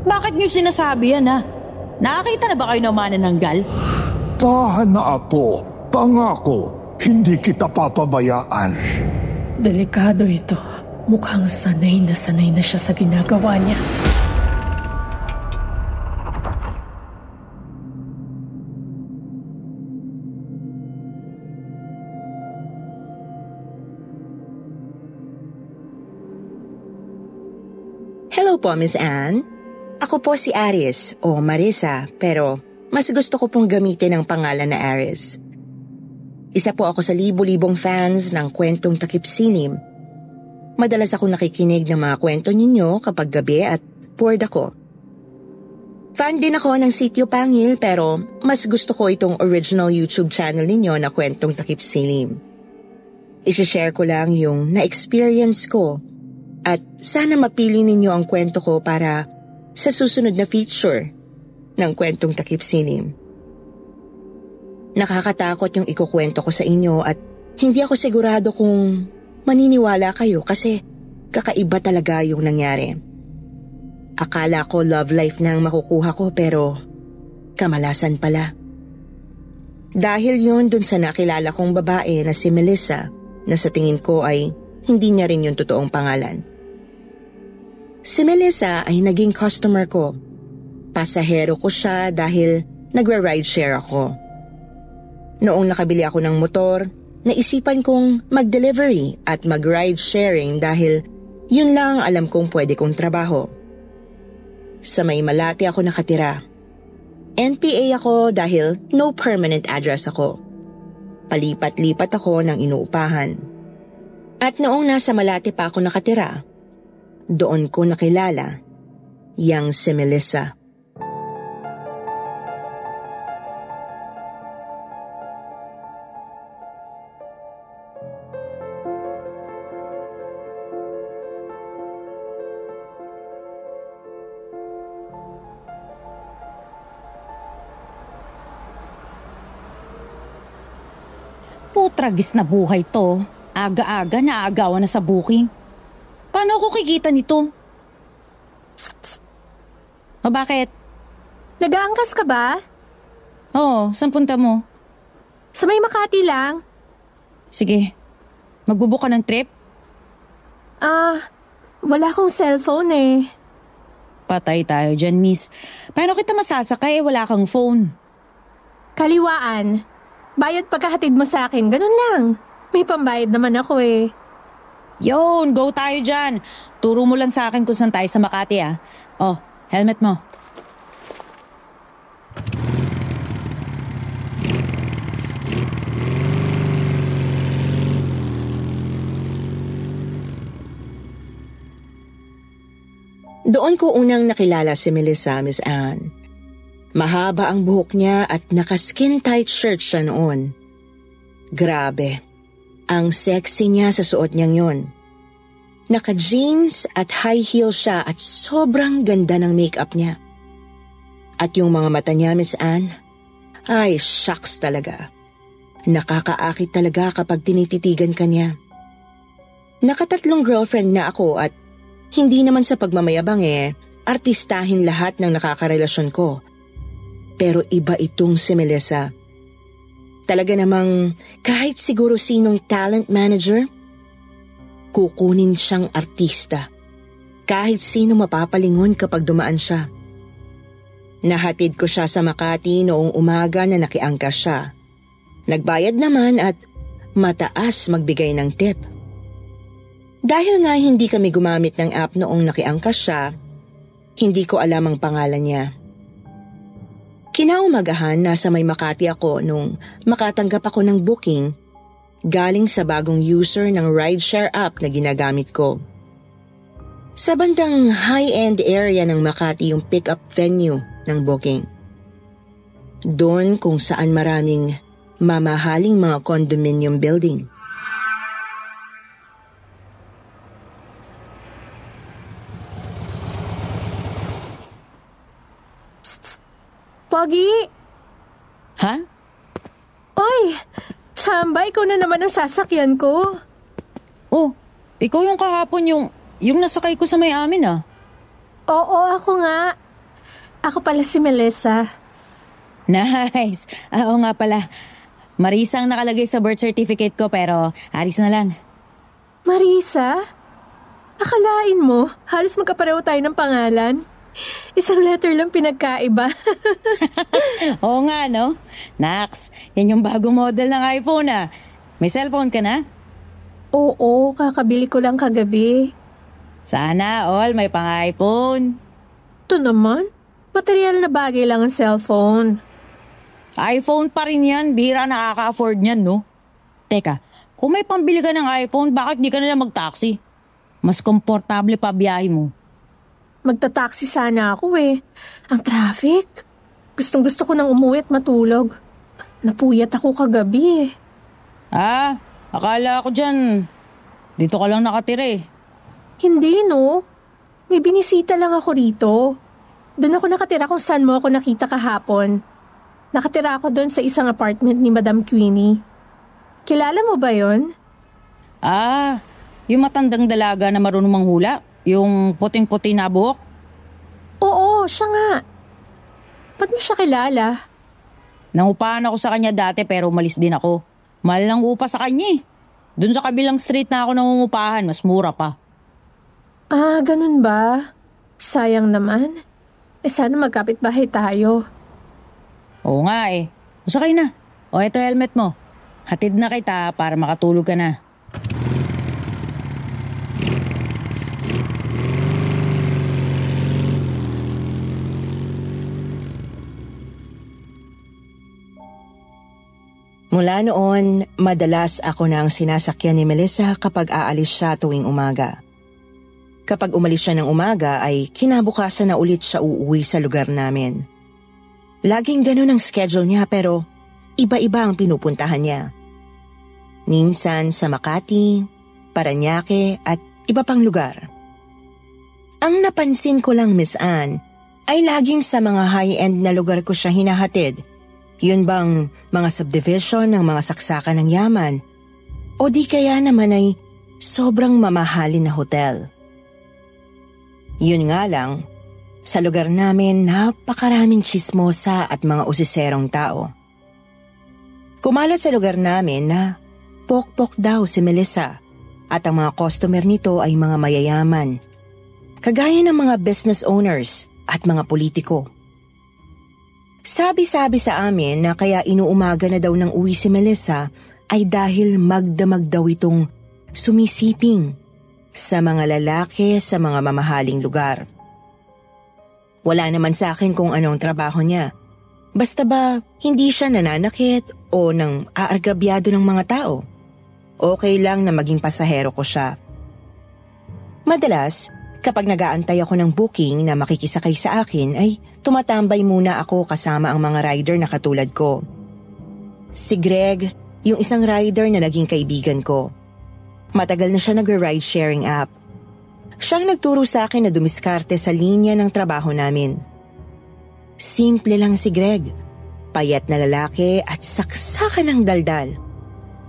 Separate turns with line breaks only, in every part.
Bakit niyo sinasabi yan ha? Nakakita na ba kayo ng manananggal?
Tahan na, Apo. Pangako, hindi kita papabayaan.
Delikado ito. Mukhang sanay na siya sa ginagawa niya.
Hello po, Miss Anne. Ako po si Aris o Marisa, pero mas gusto ko pong gamitin ang pangalan na Aris. Isa po ako sa libo-libong fans ng kwentong takip silim. Madalas ako nakikinig ng mga kwento ninyo kapag gabi at bored ako. Fan din ako ng Sitio Pangil pero mas gusto ko itong original YouTube channel ninyo na kwentong takip silim. I-share ko lang yung na-experience ko at sana mapili ninyo ang kwento ko para sa susunod na feature ng kwentong takip silim. Nakakatakot yung ikukwento ko sa inyo at hindi ako sigurado kung maniniwala kayo kasi kakaiba talaga yung nangyari. Akala ko love life na ang makukuha ko pero kamalasan pala. Dahil yun dun sa nakilala kong babae na si Melissa na sa tingin ko ay hindi niya rin yung totoong pangalan. Si Melissa ay naging customer ko. Pasahero ko siya dahil nagre-rideshare ako. Noong nakabili ako ng motor, naisipan kong mag-delivery at mag-ride sharing dahil yun lang alam kong pwede kong trabaho. Sa May Malate ako nakatira. NPA ako dahil no permanent address ako. Palipat-lipat ako ng inuupahan. At noong nasa Malate pa ako nakatira, doon ko nakilala yang si Melissa.
Putragis na buhay to. Aga-aga naagawan na sa booking. Paano ako kikita nito?
Psst.
O bakit?
Nag-aangkas ka ba?
Oo, saan punta mo?
Sa May Makati lang.
Sige, magbubook ka ng trip?
Wala akong cellphone eh.
Patay tayo dyan, miss. Paano kita masasakay wala kang phone?
Kaliwaan. Bayad pagkahatid mo sa akin, ganun lang. May pambayad naman ako eh.
Yun, go tayo dyan. Turo mo lang sa akin kung saan tayo sa Makati ah. Oh, helmet mo.
Doon ko unang nakilala si Melissa, Miss Anne. Mahaba ang buhok niya at naka-skin tight shirt siya noon. Grabe. Ang sexy niya sa suot niyang yon. Naka-jeans at high heel siya at sobrang ganda ng makeup niya. At yung mga mata niya, Miss Anne, ay shucks talaga. Nakakaakit talaga kapag tinititigan ka niya. Nakatatlong girlfriend na ako at hindi naman sa pagmamayabang artistahin lahat ng nakakarelasyon ko. Pero iba itong si Melissa. Talaga namang kahit siguro sinong talent manager, kukunin siyang artista. Kahit sino mapapalingon kapag dumaan siya. Nahatid ko siya sa Makati noong umaga na nakiangkas siya. Nagbayad naman at mataas magbigay ng tip. Dahil nga hindi kami gumamit ng app noong nakiangkas siya, hindi ko alam ang pangalan niya. Kinaumagahan nasa May Makati ako nung makatanggap ako ng booking galing sa bagong user ng rideshare app na ginagamit ko. Sa bandang high-end area ng Makati yung pick-up venue ng booking. Doon kung saan maraming mamahaling mga condominium building.
Pogi!
Ha?
Oy! Chamba, ikaw na naman ang sasakyan ko.
Oh, ikaw yung kahapon yung nasakay ko sa may amin ah.
Oo, ako nga. Ako pala si Melissa.
Nice. Oo nga pala. Marisa ang nakalagay sa birth certificate ko pero Aris na lang.
Marisa? Akalain mo, halos magkapareho tayo ng pangalan. Isang letter lang pinagkaiba.
Oo nga, no? Nax, yan yung bagong model ng iPhone ah. May cellphone ka na?
Oo, kakabili ko lang kagabi.
Sana all may pang-iPhone.
Ito naman, material na bagay lang ang cellphone.
iPhone pa rin yan, bira nakaka-afford niyan, no? Teka, kung may pambili ka ng iPhone, bakit di ka na lang mag-taxi? Mas komportable pa biyahe mo.
Magta-taxi sana ako eh. Ang traffic. Gustong-gusto ko nang umuwi at matulog. Napuyat ako kagabi eh.
Ah, akala ko dyan. Dito ka lang nakatira eh.
Hindi no. May binisita lang ako rito. Doon ako nakatira kung saan mo ako nakita kahapon. Nakatira ako doon sa isang apartment ni Madam Queenie. Kilala mo ba yon?
Ah, yung matandang dalaga na marunong manghula? Yung puting-puti na buhok?
Oo, siya nga. Ba't mo siya kilala?
Nangupahan ako sa kanya dati pero umalis din ako. Mahal lang upa sa kanya eh. Doon sa kabilang street na ako nangungupahan, mas mura pa.
Ah, ganun ba? Sayang naman. Sana magkapit-bahay tayo.
Oo nga eh. O sakay na. O eto helmet mo. Hatid na kita para makatulog ka na.
Mula noon, madalas ako na ang sinasakyan ni Melissa kapag aalis siya tuwing umaga. Kapag umalis siya ng umaga ay kinabukasan na ulit siya uuwi sa lugar namin. Laging ganun ang schedule niya pero iba-iba ang pinupuntahan niya. Minsan sa Makati, Parañaque at iba pang lugar. Ang napansin ko lang, Miss Anne, ay laging sa mga high-end na lugar ko siya hinahatid. Yun bang mga subdivision ng mga saksakan ng yaman? O di kaya naman ay sobrang mamahalin na hotel? Yun nga lang, sa lugar namin napakaraming tsismosa at mga usiserong tao. Kumalat sa lugar namin na pokpok daw si Melissa at ang mga customer nito ay mga mayayaman, kagaya ng mga business owners at mga politiko. Sabi-sabi sa amin na kaya inuumaga na daw ng uwi si Melissa ay dahil magdamag daw itong sumisiping sa mga lalaki sa mga mamahaling lugar. Wala naman sa akin kung anong trabaho niya. Basta ba hindi siya nananakit o nang aagrabyado ng mga tao? Okay lang na maging pasahero ko siya. Madalas, kapag nag-aantay ako ng booking na makikisakay sa akin ay tumatambay muna ako kasama ang mga rider na katulad ko. Si Greg, yung isang rider na naging kaibigan ko. Matagal na siya nag-ride sharing app. Siyang nagturo sa akin na dumiskarte sa linya ng trabaho namin. Simple lang si Greg. Payat na lalaki at saksakan ng daldal.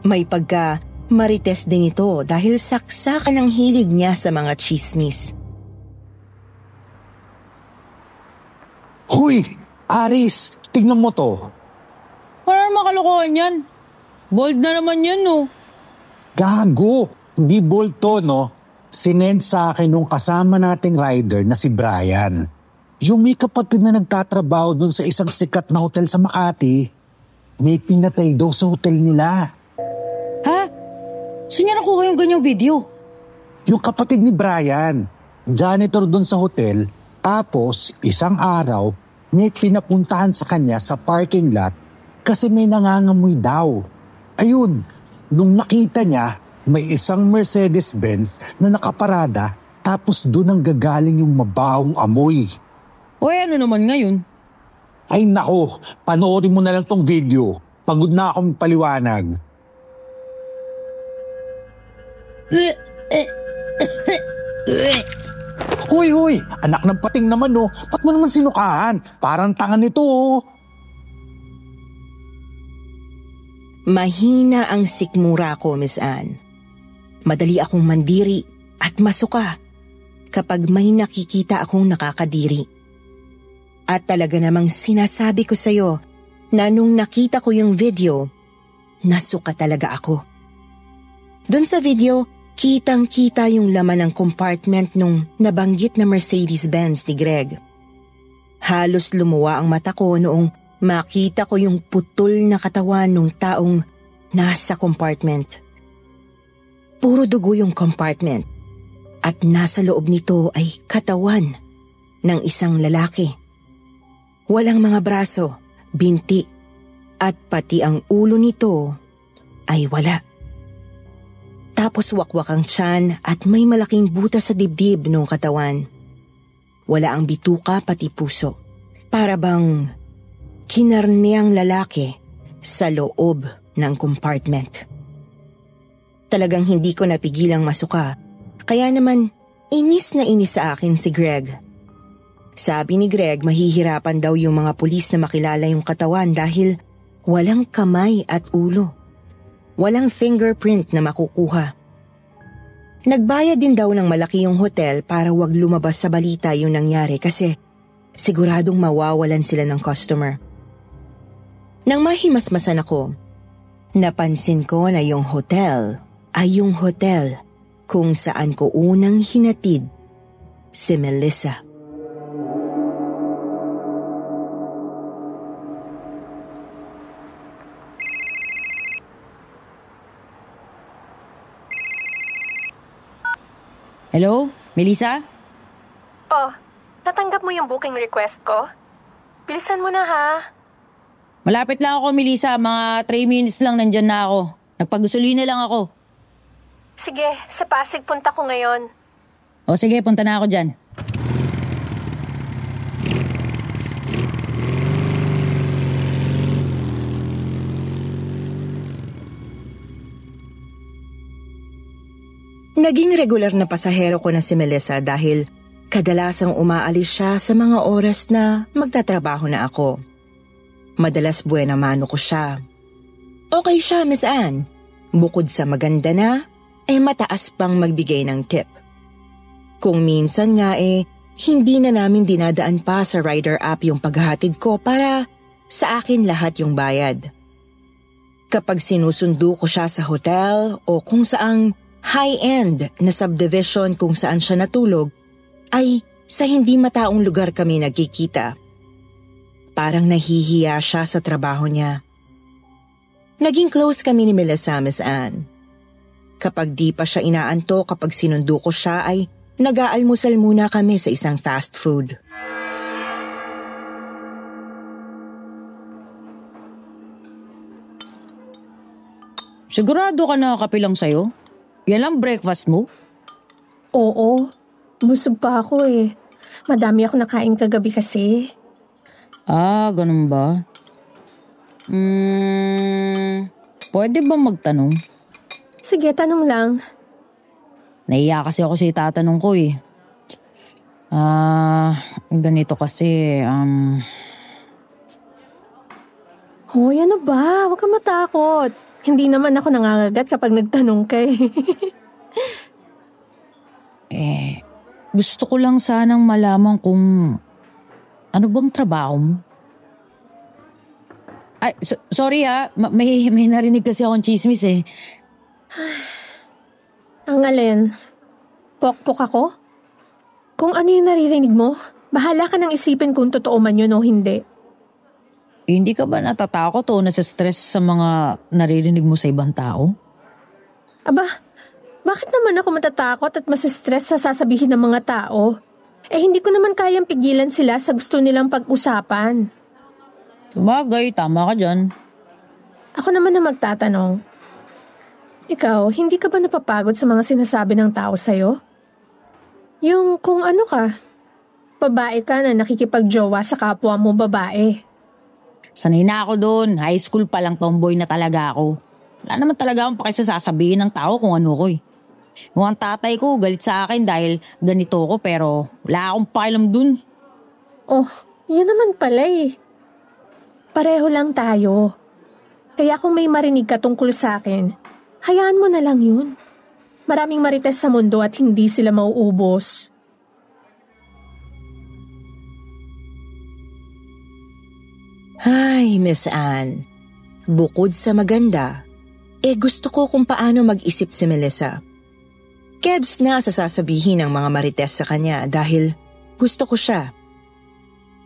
May pagka marites din ito dahil saksakan ng hilig niya sa mga chismis.
Huy! Aris! Tignan mo to.
Ano naman kalokohan yan? Bold na naman yan, no?
Gago! Hindi bold to, no? Sinend sa akin nung kasama nating rider na si Brian. Yung may kapatid na nagtatrabaho dun sa isang sikat na hotel sa Makati, may pinatay daw sa hotel nila.
Ha? Saan niya nakuha yung ganyang video?
Yung kapatid ni Brian, janitor dun sa hotel, tapos isang araw, may pinapuntahan sa kanya sa parking lot kasi may nangangamoy daw. Ayun, nung nakita niya, may isang Mercedes-Benz na nakaparada tapos doon ang gagaling yung mabahong amoy.
O ano naman ngayon?
Ay nako, panoorin mo na lang tong video. Pagod na akong paliwanag. Huy, anak ng pating naman oh. Ba't mo naman sinukahan? Parang tanga nito oh.
Mahina ang sikmura ko, Miss Anne. Madali akong mandiri at masuka kapag may nakikita akong nakakadiri. At talaga namang sinasabi ko sa'yo na nung nakita ko yung video, nasuka talaga ako. Doon sa video, kitang-kita yung laman ng compartment nung nabanggit na Mercedes-Benz ni Greg. Halos lumuwa ang mata ko noong makita ko yung putol na katawan ng taong nasa compartment. Puro dugo yung compartment at nasa loob nito ay katawan ng isang lalaki. Walang mga braso, binti, at pati ang ulo nito ay wala. Tapos wakwak ang tiyan at may malaking butas sa dibdib ng katawan. Wala ang bituka pati puso. Para bang kinarne ang lalaki sa loob ng compartment. Talagang hindi ko napigilang masuka. Kaya naman inis na inis sa akin si Greg. Sabi ni Greg, mahihirapan daw yung mga pulis na makilala yung katawan dahil walang kamay at ulo. Walang fingerprint na makukuha. Nagbayad din daw ng malaki yung hotel para wag lumabas sa balita yung nangyari kasi siguradong mawawalan sila ng customer. Nang mahimasmasan ako, napansin ko na yung hotel ay yung hotel kung saan ko unang hinatid si Melissa.
Hello? Melissa?
Oh, natanggap mo yung booking request ko? Bilisan mo na ha.
Malapit lang ako, Melissa. Mga 3 minutes lang nandyan na ako. Nagpagusulina lang ako.
Sige, sa Pasig punta ko ngayon.
O sige, punta na ako dyan.
Naging regular na pasahero ko na si Melissa dahil kadalasang umaalis siya sa mga oras na magtatrabaho na ako. Madalas buena mano ko siya. Okay siya, Miss Anne. Bukod sa maganda na, mataas pang magbigay ng tip. Kung minsan nga hindi na namin dinadaan pa sa rider app yung paghahatid ko para sa akin lahat yung bayad. Kapag sinusundo ko siya sa hotel o kung saang high-end na subdivision kung saan siya natulog, ay sa hindi mataong lugar kami nagkikita. Parang nahihiya siya sa trabaho niya. Naging close kami ni Melissa, Miss Anne. Kapag di pa siya inaanto kapag sinundo ko siya ay nag-aalmusal muna kami sa isang fast food.
Sigurado ka na kapilang sa'yo? Yan lang breakfast mo?
Oo, busog pa ako Madami ako nakain kagabi kasi.
Ah, ganun ba? Pwede ba magtanong?
Sige, tanong lang.
Naiya kasi ako sa itatanong ko ganito kasi,
Hoy, ano ba? Huwag ka matakot. Hindi naman ako nangangagat kapag nagtanong ka
gusto ko lang sanang malaman kung ano bang trabaho mo? Ay, sorry may narinig kasi akong chismis
Ang alin? Pokpok ako? Kung ano yung naririnig mo, bahala ka nang isipin kung totoo man yun o hindi.
Hindi ka ba natatakot o nasa-stress sa mga naririnig mo sa ibang tao?
Aba, bakit naman ako matatakot at masistress sa sasabihin ng mga tao? Hindi ko naman kayang pigilan sila sa gusto nilang pag-usapan.
Sabagay, tama ka dyan.
Ako naman na magtatanong. Ikaw, hindi ka ba napapagod sa mga sinasabi ng tao sa'yo? Yung kung ano ka, babae ka na nakikipagjowa sa kapwa mo babae.
Sanay na ako doon. High school pa lang tomboy na talaga ako. Wala naman talaga akong pakisasabihin ng tao kung ano ko Yung ang tatay ko galit sa akin dahil ganito ko pero wala akong pakialam dun.
Oh, yun naman pala Pareho lang tayo. Kaya kung may marinig ka tungkol sa akin, hayaan mo na lang yun. Maraming marites sa mundo at hindi sila mauubos.
Ay, Miss Anne. Bukod sa maganda, gusto ko kung paano mag-isip si Melissa. Kebs na sa sasabihin ng mga marites sa kanya dahil gusto ko siya.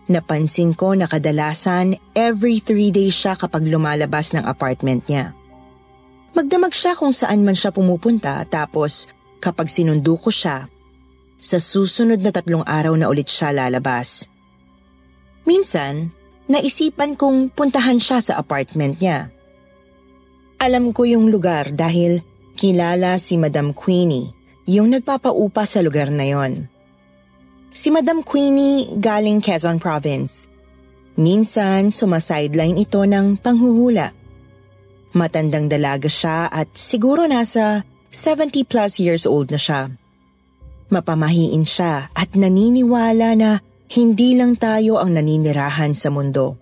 Napansin ko na kadalasan every 3 days siya kapag lumalabas ng apartment niya. Magdamag siya kung saan man siya pumupunta tapos kapag sinundo ko siya, sa susunod na 3 araw na ulit siya lalabas. Minsan, naisipan kong puntahan siya sa apartment niya. Alam ko yung lugar dahil kilala si Madam Queenie, yung nagpapaupa sa lugar na yon. Si Madam Queenie galing Quezon Province. Minsan sumasideline ito ng panghuhula. Matandang dalaga siya at siguro nasa 70 plus years old na siya. Mapamahiin siya at naniniwala na hindi lang tayo ang naninirahan sa mundo.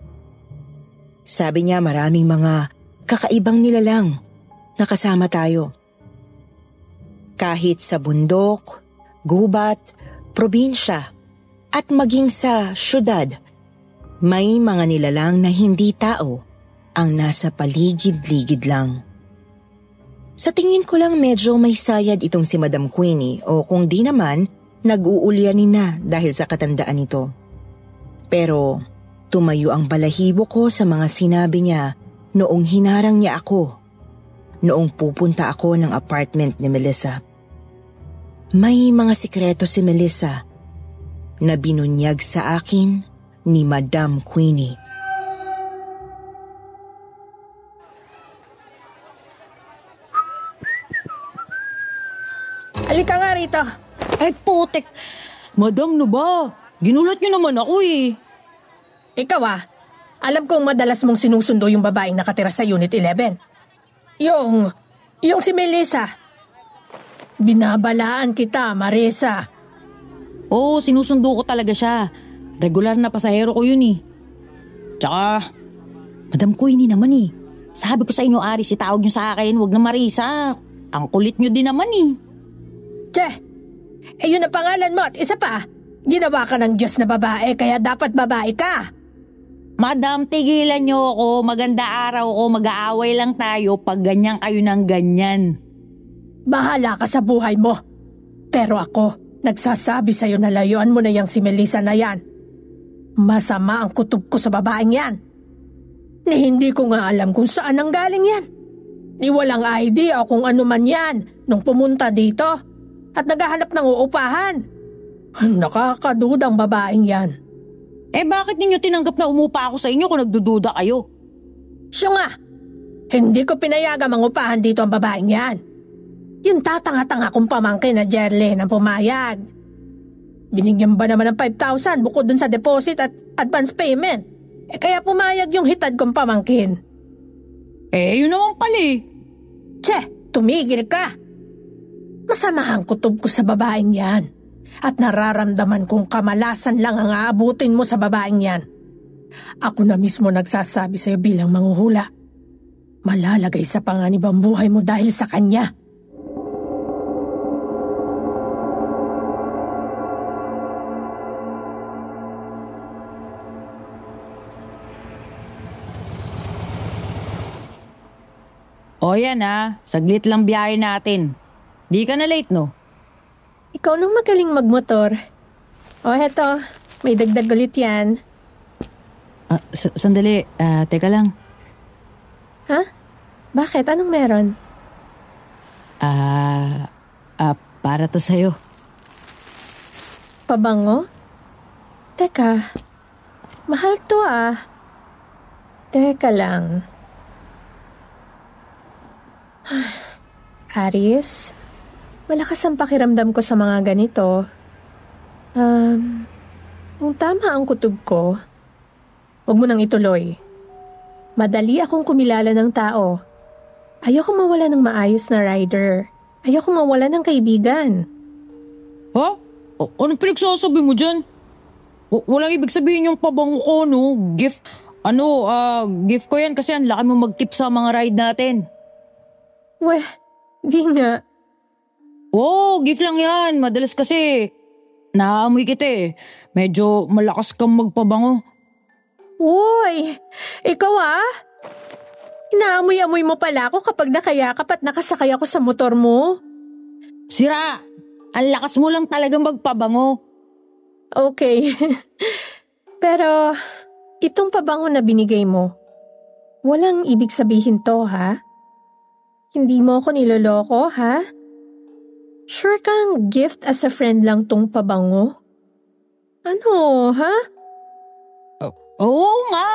Sabi niya maraming mga kakaibang nilalang na kasama tayo. Kahit sa bundok, gubat, probinsya at maging sa syudad, may mga nilalang na hindi tao ang nasa paligid-ligid lang. Sa tingin ko lang medyo may sayad itong si Madam Queenie o kung di naman, nag-uulyanin na dahil sa katandaan nito. Pero tumayo ang balahibo ko sa mga sinabi niya noong hinarang niya ako, noong pupunta ako ng apartment ni Melissa. May mga sikreto si Melissa na binunyag sa akin ni Madam Queenie.
Halika nga rito.
Ay putek, madam no ba? Ginulat niyo naman ako eh.
Ikaw alam kong madalas mong sinusundo yung babaeng nakatira sa Unit 11. Yung si Melissa. Binabalaan kita, Marisa.
Oo, sinusundo ko talaga siya. Regular na pasahero ko yun eh. Tsaka, Madam Queenie naman eh. Sabi ko sa inyo, Aris, itawag niyo sa akin, wag na Marisa. Ang kulit niyo din naman eh.
Che, yun ang pangalan mo at isa pa, ginawa ka ng Diyos na babae kaya dapat babae ka.
Madam, tigilan niyo ako. Maganda araw ko, mag-aaway lang tayo pag ganyan kayo ng ganyan.
Bahala ka sa buhay mo. Pero ako, nagsasabi sa'yo na layuan mo na yung si Melissa na yan. Masama ang kutob ko sa babaeng yan. Ni hindi ko nga alam kung saan ang galing yan. Ni walang idea kung ano man yan nung pumunta dito at naghahanap ng uupahan. Nakakadudang babaeng yan.
Bakit ninyo tinanggap na umupa ako sa inyo kung nagdududa kayo?
Siya nga, hindi ko pinayagan mangupahan dito ang babaeng yan. Yung tatanga-tanga kong pamangkin na Jerlyn ang pumayag. Binigyan ba naman ng 5,000 bukod dun sa deposit at advance payment? Kaya pumayag yung hitad kong pamangkin.
Yun naman pala eh.
Che, tumigil ka. Masama ang kutob ko sa babaeng yan. At nararamdaman kong kamalasan lang ang aabutin mo sa babaeng yan. Ako na mismo nagsasabi sa'yo bilang manghuhula. Malalagay sa panganib ang buhay mo dahil sa kanya.
O yan saglit lang biyahe natin. Di ka na late no?
Ikaw nung magaling magmotor. O heto, may dagdag ulit yan.
Sandali, teka lang.
Ha? Bakit? Anong meron?
Para to sa'yo.
Pabango? Teka, mahal to Teka lang. Aris, malakas ang pakiramdam ko sa mga ganito. Kung tama ang kutob ko, huwag mo nang ituloy. Madali akong kumilala ng tao. Ayoko mawala ng maayos na rider. Ayoko mawala ng kaibigan.
Ha? Anong pinagsasabi mo dyan? Walang ibig sabihin yung pabango ko, no? Gift ko yan kasi ang laki mo mag-tip sa mga ride natin.
Weh, di nga.
Oo, gift lang yan. Madalas kasi, naamoy kita eh. Medyo malakas kang magpabango.
Uy, ikaw Inaamoy-amoy mo pala ako kapag nakayakap at nakasakay ako sa motor mo.
Sira, ang lakas mo lang talagang magpabango.
Okay. Pero, itong pabango na binigay mo, walang ibig sabihin to, ha? Hindi mo ako niloloko, ha? Sure kang gift as a friend lang tong pabango? Ano, ha?
Oo nga.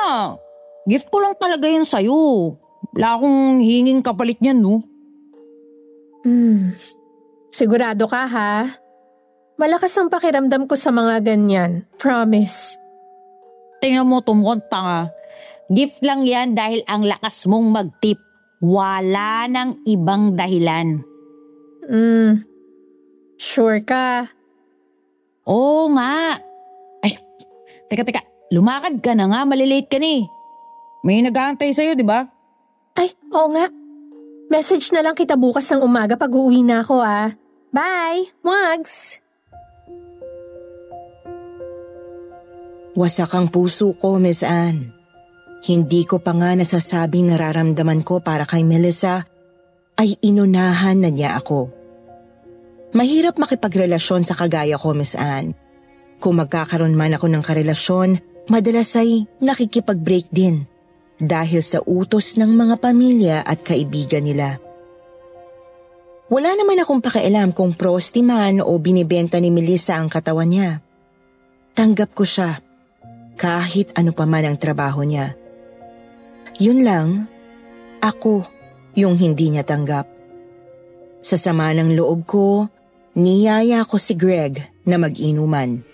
Gift ko lang talaga yun sa'yo. Wala akong hinging kapalit niyan, no?
Sigurado ka, ha? Malakas ang pakiramdam ko sa mga ganyan. Promise.
Tingnan mo, tumukonta nga. Gift lang yan dahil ang lakas mong mag-tip. Wala nang ibang dahilan.
Sure ka?
Oo nga. Ay, teka. Lumakad ka na nga, malilate ka na eh. May nag-aantay sa'yo, di ba?
Ay, oo nga. Message na lang kita bukas ng umaga pag uuwi na ako, Bye! Mugs!
Wasak ang puso ko, Miss Anne. Hindi ko pa nga nasasabing nararamdaman ko para kay Melissa ay inunahan na niya ako. Mahirap makipagrelasyon sa kagaya ko, Miss Anne. Kung magkakaroon man ako ng karelasyon, madalas ay nakikipag-break din dahil sa utos ng mga pamilya at kaibigan nila. Wala naman akong pakialam kung prosti man o binibenta ni Melissa ang katawan niya. Tanggap ko siya kahit ano pa man ang trabaho niya. Yun lang, ako yung hindi niya tanggap. Sa sama ng loob ko, niyaya ko si Greg na mag-inuman.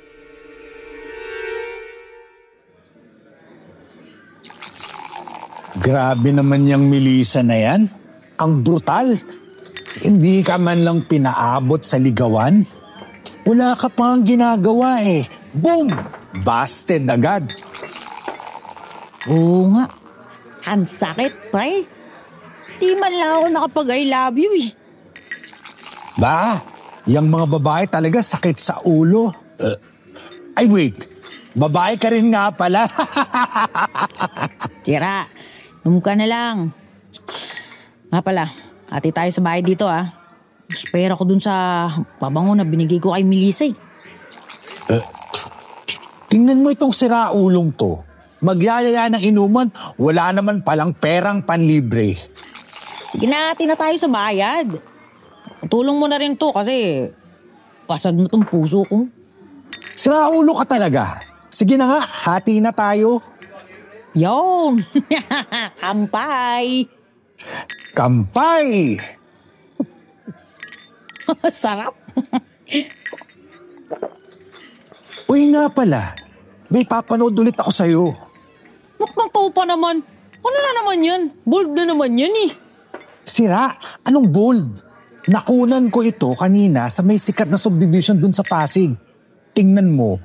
Grabe naman yung Melissa na yan. Ang brutal. Hindi ka man lang pinaabot sa ligawan. Wala ka pang ginagawa eh. Boom! Busted agad.
Oo nga. Ang sakit, pre. Di man lang ako nakapag-I love you eh.
Ba, yung mga babae talaga sakit sa ulo. Ay wait, babae ka rin nga pala.
Tira, ka na lang. Nga pala, ati tayo sa bahay dito Spera ko dun sa pabango na binigay ko kay Melissa eh.
Tingnan mo itong siraulong to. Magyayaya ng inuman, wala naman palang perang panlibre.
Sige na, ati na tayo sa bayad. Tulong mo na rin to kasi pasag na tong puso ko.
Siraulo ka talaga. Sige na nga, hati na tayo.
Yon! Kampay!
Kampay!
Sarap!
Uy nga pala, may papanood ulit ako sa'yo.
Naknang pa naman. Ano na naman yan? Bold na naman yan eh.
Sira, anong bold? Nakunan ko ito kanina sa may sikat na subdivision dun sa Pasig. Tingnan mo.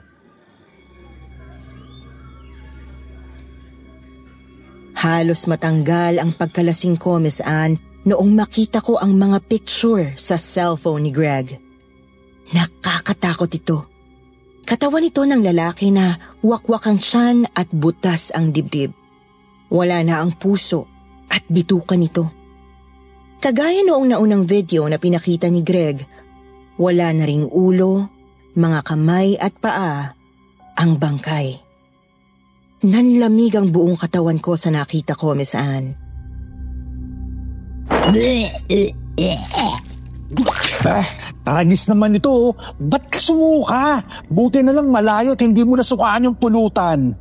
Halos matanggal ang pagkalasing ko, Miss Anne, noong makita ko ang mga picture sa cellphone ni Greg. Nakakatakot ito. Katawan ito ng lalaki na wakwak ang tiyan at butas ang dibdib. Wala na ang puso at bitukan nito. Kagaya noong naunang video na pinakita ni Greg, wala na ring ulo, mga kamay at paa, ang bangkay. Nanlamig ang buong katawan ko sa nakita ko, Miss Anne.
Taragis naman ito. Ba't ka sumuka? Buti na lang malayo at hindi mo nasukaan yung pulutan.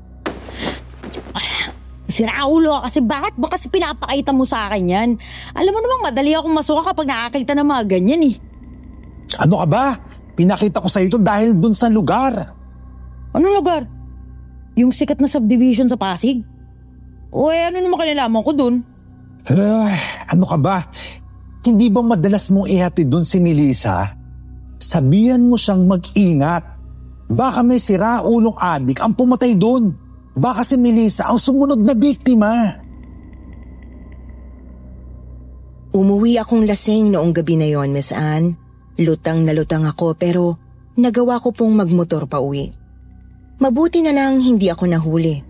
Siraulo kasi bakit ba kasi pinapakita mo sa akin yan? Alam mo namang madali akong masuka kapag nakakita ng mga ganyan eh.
Ano ka ba? Pinakita ko sa ito dahil dun sa lugar.
Anong lugar? Yung sikat na subdivision sa Pasig? O ano naman kinalaman ko dun?
Ano ka ba? Hindi ba madalas mong ihatid dun si Melissa? Sabihan mo siyang mag-ingat. Baka may siraulong adik ang pumatay dun. Baka si Melissa ang sumunod na biktima.
Umuwi akong lasing noong gabi na yon, Miss Anne. Lutang na lutang ako pero nagawa ko pong magmotor pa uwi. Mabuti na lang hindi ako nahuli.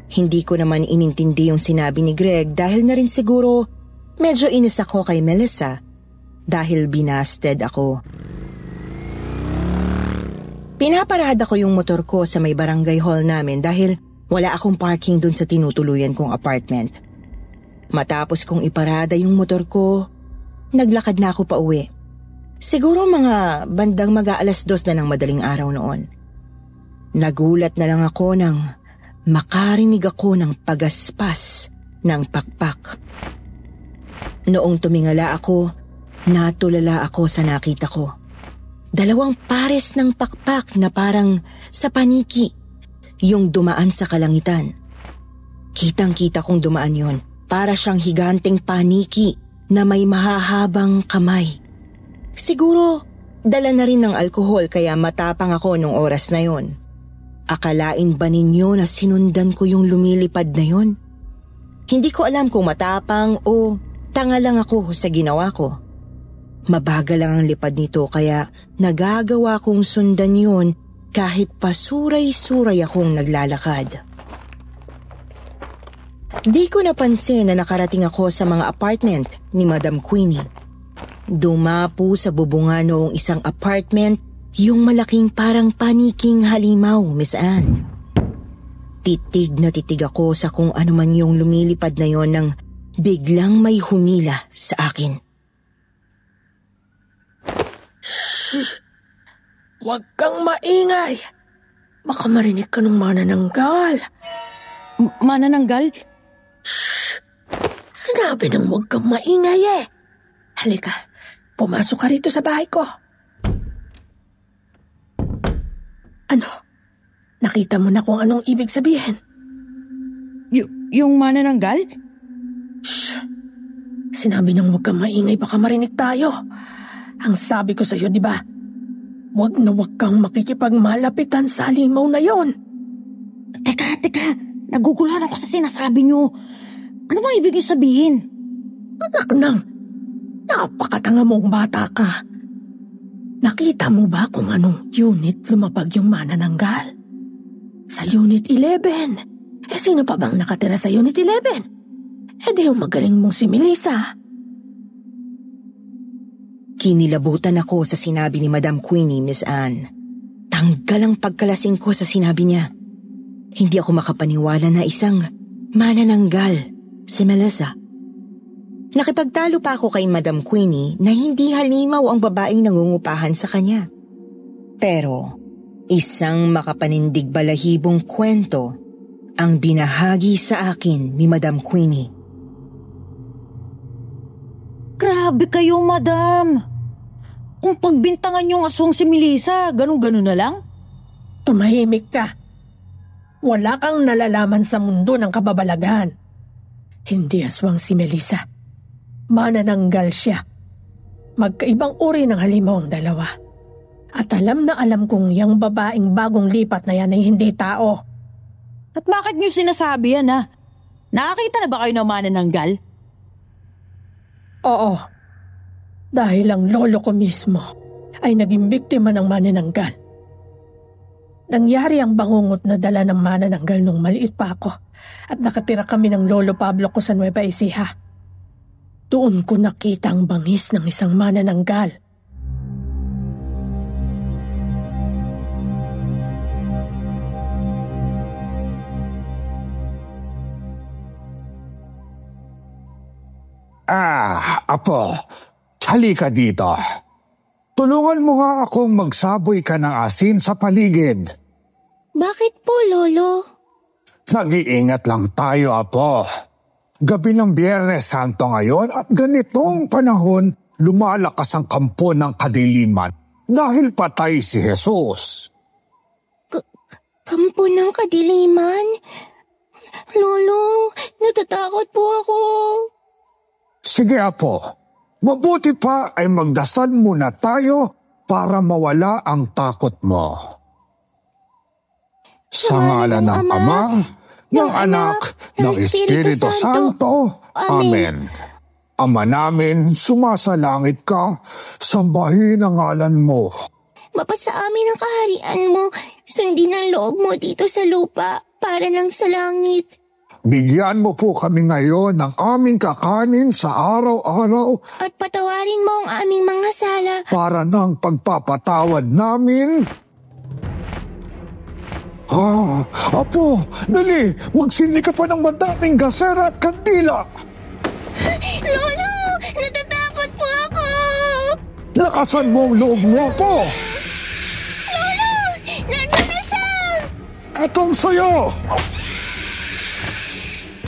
Hindi ko naman inintindi yung sinabi ni Greg dahil na rin siguro medyo inis ako kay Melissa dahil binasted ako. Pinaparada ko yung motor ko sa may barangay hall namin dahil wala akong parking dun sa tinutuluyan kong apartment. Matapos kong iparada yung motor ko, naglakad na ako pa uwi. Siguro mga bandang mag-aalas 2 na ng madaling araw noon. Nagulat na lang ako nang makarinig ako ng pagaspas ng pakpak. Noong tumingala ako, natulala ako sa nakita ko. 2 pares ng pakpak na parang sa paniki, yung dumaan sa kalangitan. Kitang-kita kong dumaan yon, para siyang higanteng paniki na may mahahabang kamay. Siguro, dala na rin ng alkohol kaya matapang ako nung oras na yon. Akalain ba ninyo na sinundan ko yung lumilipad na yon? Hindi ko alam kung matapang o tanga lang ako sa ginawa ko. Mabagal lang ang lipad nito kaya nagagawa kong sundan yon kahit pasuray-suray akong naglalakad. Di ko napansin na nakarating ako sa mga apartment ni Madam Queenie. Dumapo sa bubungan noong isang apartment yung malaking parang paniking halimaw, Miss Anne. Titig na titig ako sa kung ano man yung lumilipad na yon nang biglang may humila sa akin.
Shh! Huwag kang maingay! Baka marinig ka ng manananggal.
Manananggal?
Shh! Sinabi nang huwag kang maingay eh. Halika, pumasok ka rito sa bahay ko. Ano? Nakita mo na kung anong ibig sabihin?
Yung manananggal?
Shh! Sinabi nang huwag kang maingay, baka marinig tayo. Ang sabi ko sa'yo, di ba? Huwag na huwag kang makikipagmalapitan sa halimaw na yon.
Teka. Naguguluhan ako sa sinasabi niyo. Ano ba ibig sabihin?
Anak nang, napakatanga mong bata ka. Nakita mo ba kung anong unit lumapag yung manananggal? Sa Unit 11. Sino pa bang nakatira sa Unit 11? Di yung magaling mong si Melissa.
Kinilabutan ako sa sinabi ni Madam Queenie, Miss Anne. Tanggal ang pagkalasing ko sa sinabi niya. Hindi ako makapaniwala na isang manananggal si Melissa. Nakipagtalo pa ako kay Madam Queenie na hindi halimaw ang babaeng nangungupahan sa kanya. Pero isang makapanindig balahibong kwento ang binahagi sa akin ni Madam Queenie.
Grabe kayo, madam. Kung pagbintangan yung aswang si Melissa, ganun-ganun na lang?
Tumahimik ka. Wala kang nalalaman sa mundo ng kababalagan. Hindi aswang si Melissa. Manananggal siya. Magkaibang uri ng halimaw ang dalawa. At alam na alam kong yung babaeng bagong lipat na yan ay hindi tao.
At bakit niyo sinasabi yan, ha? Nakakita na ba kayo ng manananggal?
Oo. Dahil ang lolo ko mismo ay naging biktima ng manananggal. Nangyari ang bangungot na dala ng manananggal nung maliit pa ako at nakatira kami ng lolo Pablo ko sa Nueva Ecija. Doon ko nakita ang bangis ng isang manananggal.
Apo, halika dito. Tulungan mo nga akong magsaboy ka ng asin sa paligid.
Bakit po, Lolo?
Nag-iingat lang tayo, Apo. Gabi ng Biyernes Santo ngayon at ganitong panahon lumalakas ang kampo ng kadiliman dahil patay si Jesus.
Kampo ng kadiliman? Lolo, natatakot po ako.
Sige, Apo. Mabuti pa ay magdasal muna tayo para mawala ang takot mo. Sa ngalan ng Ama, ng Anak, ng Espiritu Santo. Amen. Ama namin, sumasalangit ka, sambahin ang ngalan mo.
mapasa amin ang kaharian mo. Sundin ang loob mo dito sa lupa para lang sa langit.
Bigyan mo po kami ngayon ng aming kakanin sa araw-araw
At patawarin mo ang aming mga sala.
para ng pagpapatawad namin. Apo, dali, magsindi ka pa ng madaming gasera at kandila.
Lolo, natatakot po ako.
Lakasan mo ang loob mo, Apo.
Lolo, nandiyan na siya.
Etong sa'yo.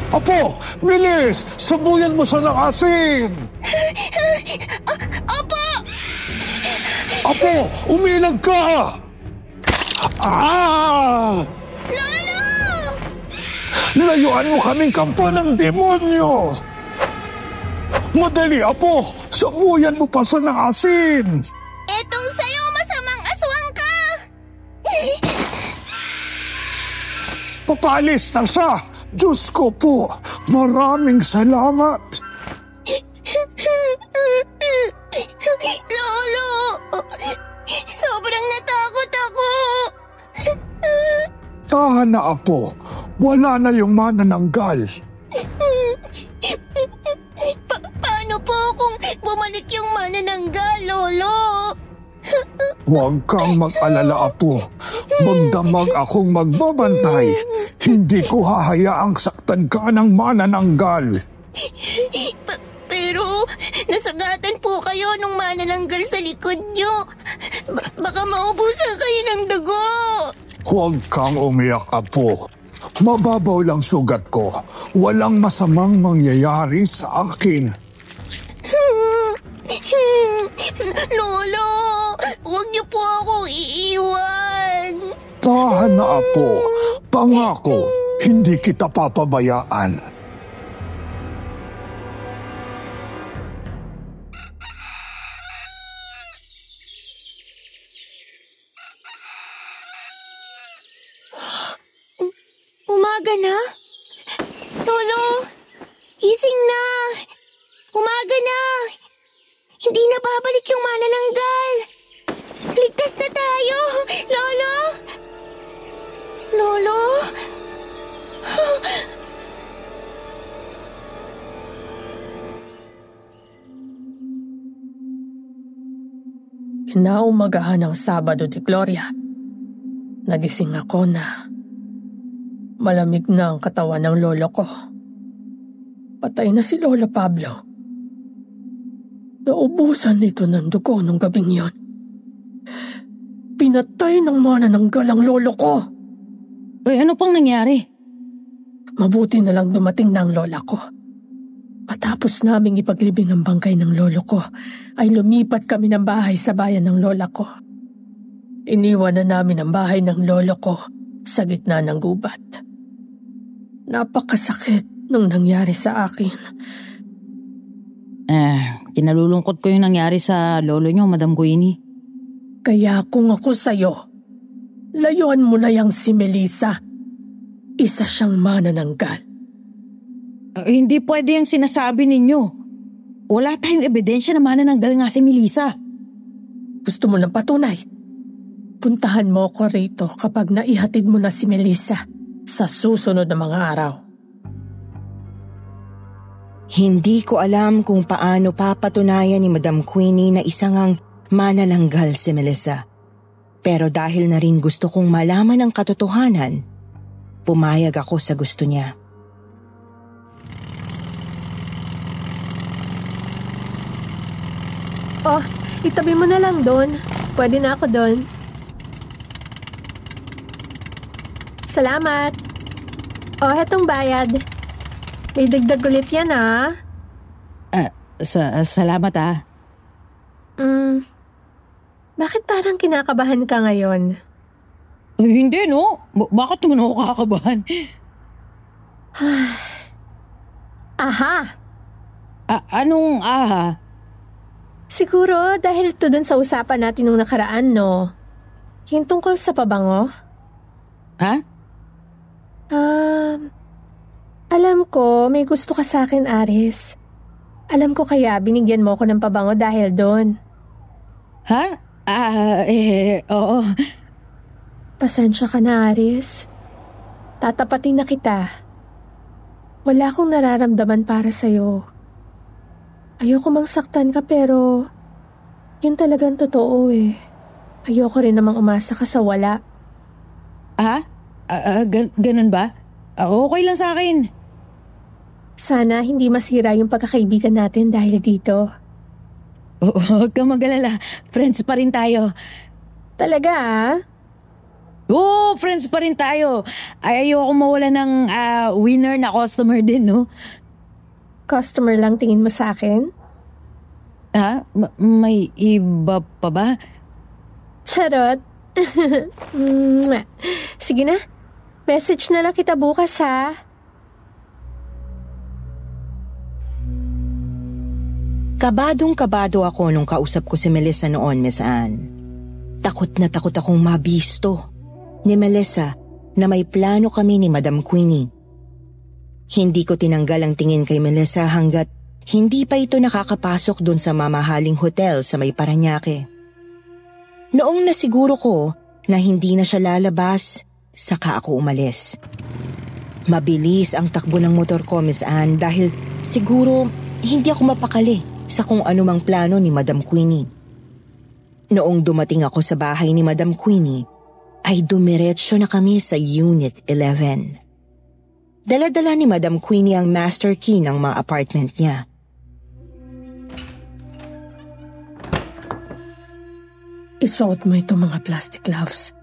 Apo, bilis, sabuyan mo sa ng asin.
Opo.
Apo, umilag ka.
Lolo!
Layuan mo kaming kampo ng demonyo. Madali, Apo, sabuyan mo pa sa ng asin.
Etong sa'yo, masamang aswang ka.
Papalis na siya. Diyos ko po, maraming salamat.
Lolo, sobrang natakot ako.
Tahan na, Apo. Wala na yung manananggal.
Paano po kung bumalik yung manananggal, Lolo?
Huwag kang mag-alala, Apo. Magdamag akong magbabantay. Hindi ko hahayaang saktan ka ng manananggal.
Pero nasagatan po kayo nung manananggal sa likod nyo. Baka maubusan kayo ng dugo.
Huwag kang umiyak, Apo. Mababaw lang sugat ko. Walang masamang mangyayari sa akin.
Lolo, huwag niyo po akong iiwan.
Tahan na, Apo. Pangako, hindi kita papabayaan.
Umaga na? Lolo, gising na. Umaga na. Hindi na babalik yung manananggal. Ligtas na tayo, Lolo. Lolo?
Inaumagahan ng Sabado de Gloria. Nagising ako na malamig na ang katawan ng lolo ko. Patay na si Lola Pablo. Naubusan nito ng dugo nung gabing yon. Pinatay ng manananggal ang lolo ko.
Ano pang nangyari?
Mabuti na lang dumating na ang lola ko. Matapos naming ipaglibing ang bangkay ng lolo ko, ay lumipat kami ng bahay sa bayan ng lola ko. Iniwan na namin ang bahay ng lolo ko sa gitna ng gubat. Napakasakit nung nangyari sa akin.
Kinalulungkot ko yung nangyari sa lolo nyo, Madam Queenie.
Kaya kung ako sa'yo, layuan mo na yang si Melissa. Isa siyang manananggal.
Hindi pwede yung sinasabi ninyo. Wala tayong ebidensya na manananggal nga si Melissa.
Gusto mo ng patunay? Puntahan mo ko rito kapag naihatid mo na si Melissa sa susunod na mga araw.
Hindi ko alam kung paano papatunayan ni Madam Queenie na isang ang manananggal si Melissa. Pero dahil na rin gusto kong malaman ang katotohanan, pumayag ako sa gusto niya.
Oh, itabi mo na lang doon. Pwede na ako doon. Salamat. Oh, hetong bayad. May dagdag ulit yan, ah.
Salamat, ah.
Bakit parang kinakabahan ka ngayon?
Hindi, no? Bakit naman ako kakabahan?
Aha!
Anong aha?
Siguro dahil ito dun sa usapan natin nung nakaraan, no? Yung tungkol sa pabango?
Ha?
Alam ko, may gusto ka sa akin, Aris. Alam ko kaya binigyan mo ko ng pabango dahil doon.
Ha? Oo.
Pasensya ka na, Aris. Tatapatin na kita. Wala akong nararamdaman para sa'yo. Ayoko mang saktan ka pero yun talagang totoo eh. Ayoko rin namang umasa ka sa wala.
Ganun ba? Okay lang sa akin.
Sana hindi masira yung pagkakaibigan natin dahil dito.
Huwag kang mag-alala. Friends pa rin tayo.
Talaga ah?
Oo, friends pa rin tayo. Ayoko mawala ng winner na customer din, no?
Customer lang tingin mo sa akin?
May iba pa ba?
Charot. Sige na. Message na lang kita bukas ha.
Kabadong-kabado ako nung kausap ko si Melissa noon, Miss Anne. Takot na takot akong mabisto ni Melissa na may plano kami ni Madam Queenie. Hindi ko tinanggal ang tingin kay Melissa hanggat hindi pa ito nakakapasok doon sa mamahaling hotel sa may Parañaque. Noong nasiguro ko na hindi na siya lalabas, saka ako umalis. Mabilis ang takbo ng motor ko, Miss Anne, dahil siguro hindi ako mapakali sa kung anumang plano ni Madam Queenie. Noong dumating ako sa bahay ni Madam Queenie, ay dumiretso na kami sa Unit 11. Dala-dala ni Madam Queenie ang master key ng mga apartment niya.
Isuot mo itong mga plastic gloves.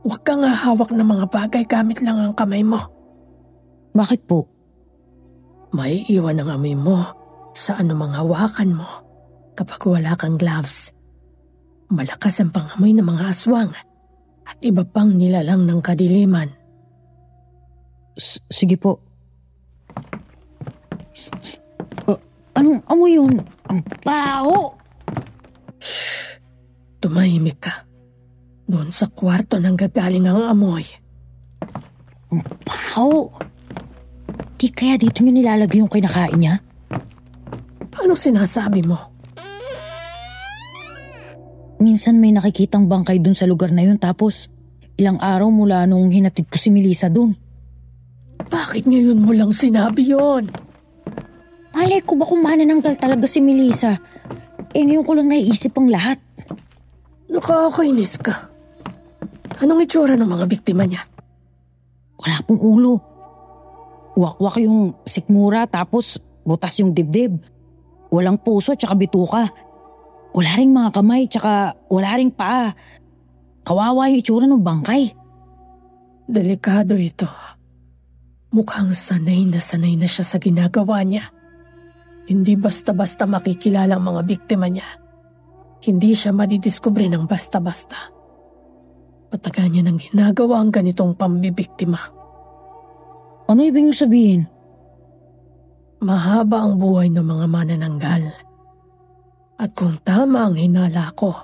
Huwag kang hahawak ng mga bagay gamit lang ang kamay mo.
Bakit po?
May iwan ang amoy mo sa anumang hawakan mo kapag wala kang gloves. Malakas ang pangamoy ng mga aswang at iba pang nilalang ng kadiliman.
Sige po. Anong amoy yun? Ang baho!
Tumahimik ka. Doon sa kwarto nang gagaling ang amoy.
Ang baho! Di kaya dito niyo nilalagay yung kinakain niya?
Anong sinasabi mo?
Minsan may nakikitang bangkay dun sa lugar na yun tapos ilang araw mula nung hinatid ko si Melissa dun.
Bakit ngayon mo lang sinabi yon?
Malay ko ba kung manananggal talaga si Melissa? Ngayon ko lang naiisip ang lahat.
Nakakainis ka. Anong itsura ng mga biktima niya?
Wala pong ulo. Wakwak yung sikmura tapos butas yung dibdib. Walang puso tsaka bituka. Wala ring mga kamay tsaka wala ring paa. Kawawa yung itsura ng bangkay.
Delikado ito. Mukhang sanay na siya sa ginagawa niya. Hindi basta-basta makikilala ang mga biktima niya. Hindi siya madidiskubre ng basta-basta. Matagal niya nang ginagawa ang ganitong pambibiktima.
Ano ibig sabihin?
Mahaba ang buhay ng mga manananggal. At kung tama ang hinala ko,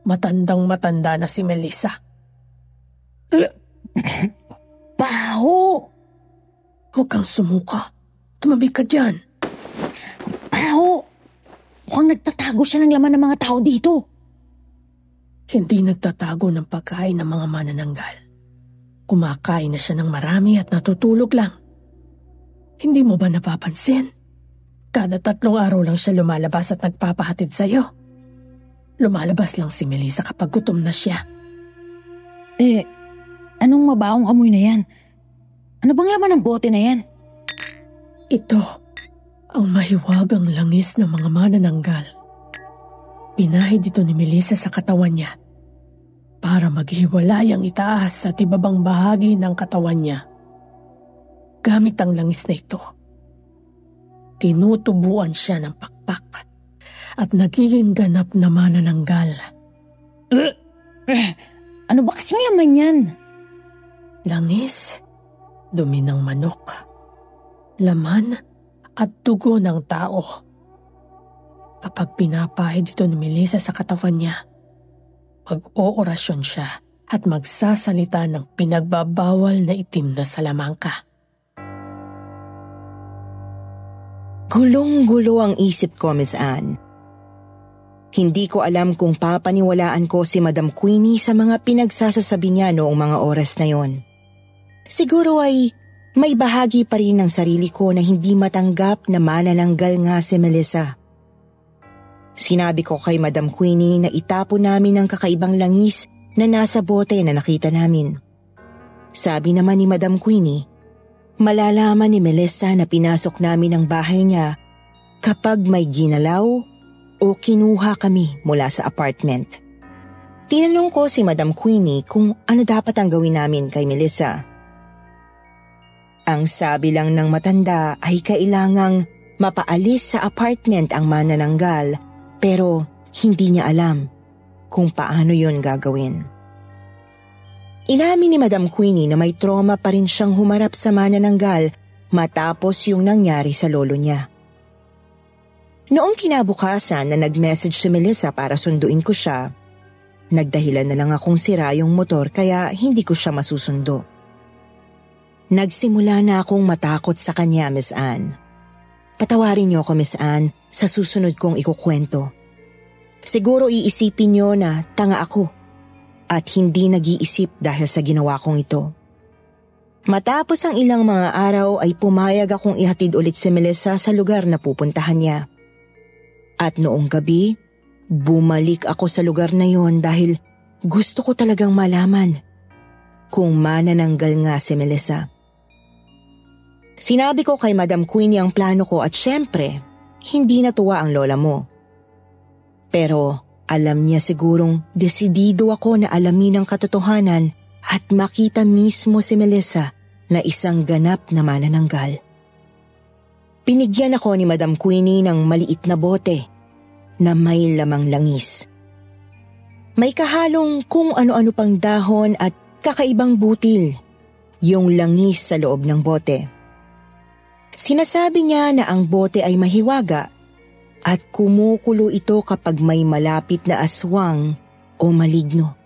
matandang-matanda na si Melissa.
Baho!
Huwag kang sumuka. Tumabi ka dyan.
Baho! Mukhang nagtatago siya ng laman ng mga tao dito.
Hindi nagtatago ng pagkain ng mga manananggal. Kumakain na siya ng marami at natutulog lang. Hindi mo ba napapansin? Kada 3 araw lang siya lumalabas at nagpapahatid sa'yo. Lumalabas lang si Melissa kapag gutom na siya.
Anong mabahong amoy na yan? Ano bang laman ng bote na yan?
Ito, ang mahiwagang langis ng mga manananggal. Pinahid ito ni Melissa sa katawan niya para maghiwalay ang itaas at ibabang bahagi ng katawan niya. Gamit ang langis na ito, tinutubuan siya ng pakpak at nagiging ganap na manananggal.
Ano ba kasing laman yan?
Langis, dumi ng manok, laman at dugo ng tao. Kapag pinapahid ito ni Melissa sa katawan niya, mag-oorasyon siya at magsasalita ng pinagbabawal na itim na salamangka.
Gulong-gulo ang isip ko, Miss Anne. Hindi ko alam kung papaniwalaan ko si Madam Queenie sa mga pinagsasasabi niya noong mga oras na yon. Siguro ay may bahagi pa rin ng sarili ko na hindi matanggap na manananggal nga si Melissa. Sinabi ko kay Madam Queenie na itapon namin ang kakaibang langis na nasa bote na nakita namin. Sabi naman ni Madam Queenie, malalaman ni Melissa na pinasok namin ang bahay niya kapag may ginalaw o kinuha kami mula sa apartment. Tinanong ko si Madam Queenie kung ano dapat ang gawin namin kay Melissa. Ang sabi lang ng matanda ay kailangang mapaalis sa apartment ang manananggal pero hindi niya alam kung paano yon gagawin. Inamin ni Madam Queenie na may trauma pa rin siyang humarap sa manananggal matapos yung nangyari sa lolo niya. Noong kinabukasan na nag-message si Melissa para sunduin ko siya, nagdahilan na lang akong sira yung motor kaya hindi ko siya masusundo. Nagsimula na akong matakot sa kanya, Miss Anne. Patawarin niyo ako, Miss Anne, sa susunod kong ikukwento. Siguro iisipin niyo na tanga ako at hindi nag-iisip dahil sa ginawa kong ito. Matapos ang ilang mga araw ay pumayag akong ihatid ulit si Melissa sa lugar na pupuntahan niya. At noong gabi, bumalik ako sa lugar na yon dahil gusto ko talagang malaman kung manananggal nga si Melissa. Sinabi ko kay Madam Queenie ang plano ko at syempre, hindi natuwa ang lola mo. Pero alam niya sigurong desidido ako na alamin ang katotohanan at makita mismo si Melissa na isang ganap na manananggal. Pinigyan ako ni Madam Queenie ng maliit na bote na may lamang langis. May kahalong kung ano-ano pang dahon at kakaibang butil, yung langis sa loob ng bote. Sinasabi niya na ang bote ay mahiwaga at kumukulo ito kapag may malapit na aswang o maligno.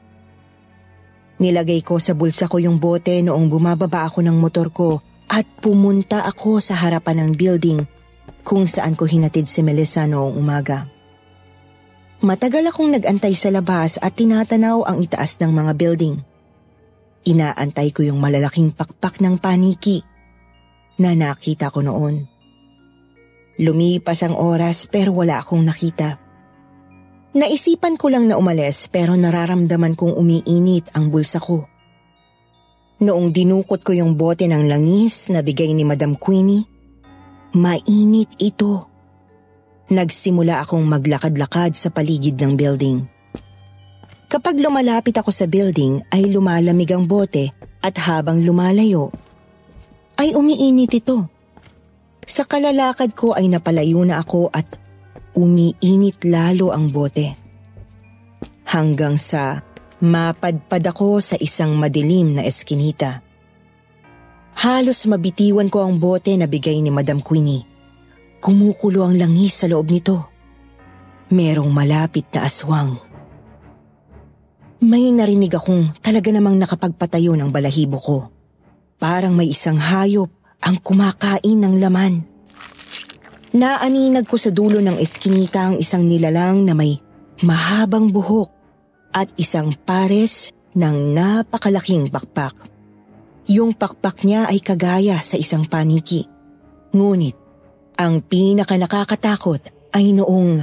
Nilagay ko sa bulsa ko yung bote noong bumababa ako ng motor ko at pumunta ako sa harapan ng building kung saan ko hinatid si Melissa noong umaga. Matagal akong nag-antay sa labas at tinatanaw ang itaas ng mga building. Inaantay ko yung malalaking pakpak ng paniki na nakita ko noon. Lumipas ang oras pero wala akong nakita. Naisipan ko lang na umalis pero nararamdaman kong umiinit ang bulsa ko. Noong dinukot ko yung bote ng langis na bigay ni Madam Queenie, mainit ito. Nagsimula akong maglakad-lakad sa paligid ng building. Kapag lumalapit ako sa building ay lumalamig ang bote at habang lumalayo ay umiinit ito. Sa kalalakad ko ay napalayo na ako at umiinit lalo ang bote. Hanggang sa mapadpad ako sa isang madilim na eskinita. Halos mabitiwan ko ang bote na bigay ni Madam Queenie. Kumukulo ang langis sa loob nito. Merong malapit na aswang. May narinig akong talaga namang nakapagpatayo ng balahibo ko. Parang may isang hayop ang kumakain ng laman. Naaninag ko sa dulo ng eskinita ang isang nilalang na may mahabang buhok at isang pares ng napakalaking pakpak. Yung pakpak niya ay kagaya sa isang paniki. Ngunit, ang pinaka nakakatakot ay noong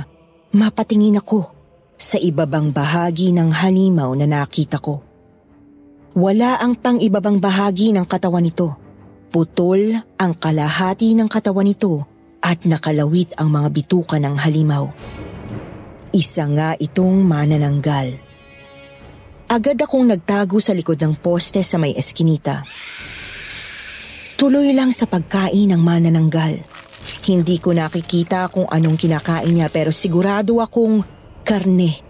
mapatingin ako sa ibabang bahagi ng halimaw na nakita ko. Wala ang pang-ibabang bahagi ng katawan nito. Putol ang kalahati ng katawan nito at nakalawit ang mga bituka ng halimaw. Isa nga itong manananggal. Agad akong nagtago sa likod ng poste sa may eskinita. Tuloy lang sa pagkain ng manananggal. Hindi ko nakikita kung anong kinakain niya pero sigurado akong karne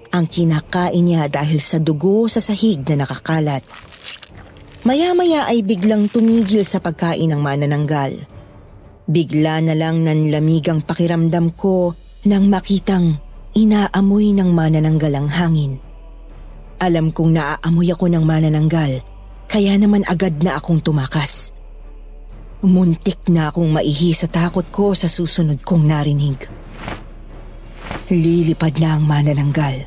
ang kinakain niya dahil sa dugo sa sahig na nakakalat. Maya-maya ay biglang tumigil sa pagkain ng manananggal. Bigla na lang nanlamig ang pakiramdam ko nang makitang inaamoy ng manananggal ang hangin. Alam kong naaamoy ako ng manananggal, kaya naman agad na akong tumakas. Muntik na akong maihi sa takot ko sa susunod kong narinig. Lilipad na ang manananggal.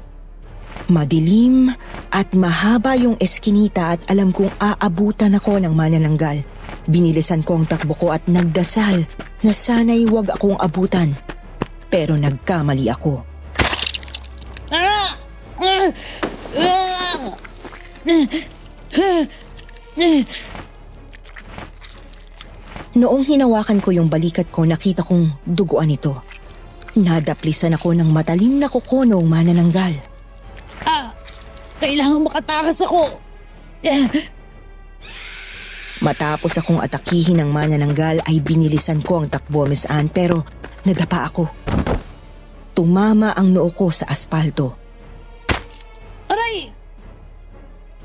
Madilim at mahaba yung eskinita at alam kong aabutan ako ng manananggal. Binilisan ko ang takbo ko at nagdasal na sana'y wag akong abutan. Pero nagkamali ako. Noong hinawakan ko yung balikat ko, nakita kong duguan ito. Nadaplisan ako ng matalim na kuko noong manananggal.
Kailangan makatakas ako.
Matapos akong atakihin ng manananggal ay binilisan ko ang takbo, Miss Anne, pero nadapa ako. Tumama ang noo ko sa aspalto.
Aray!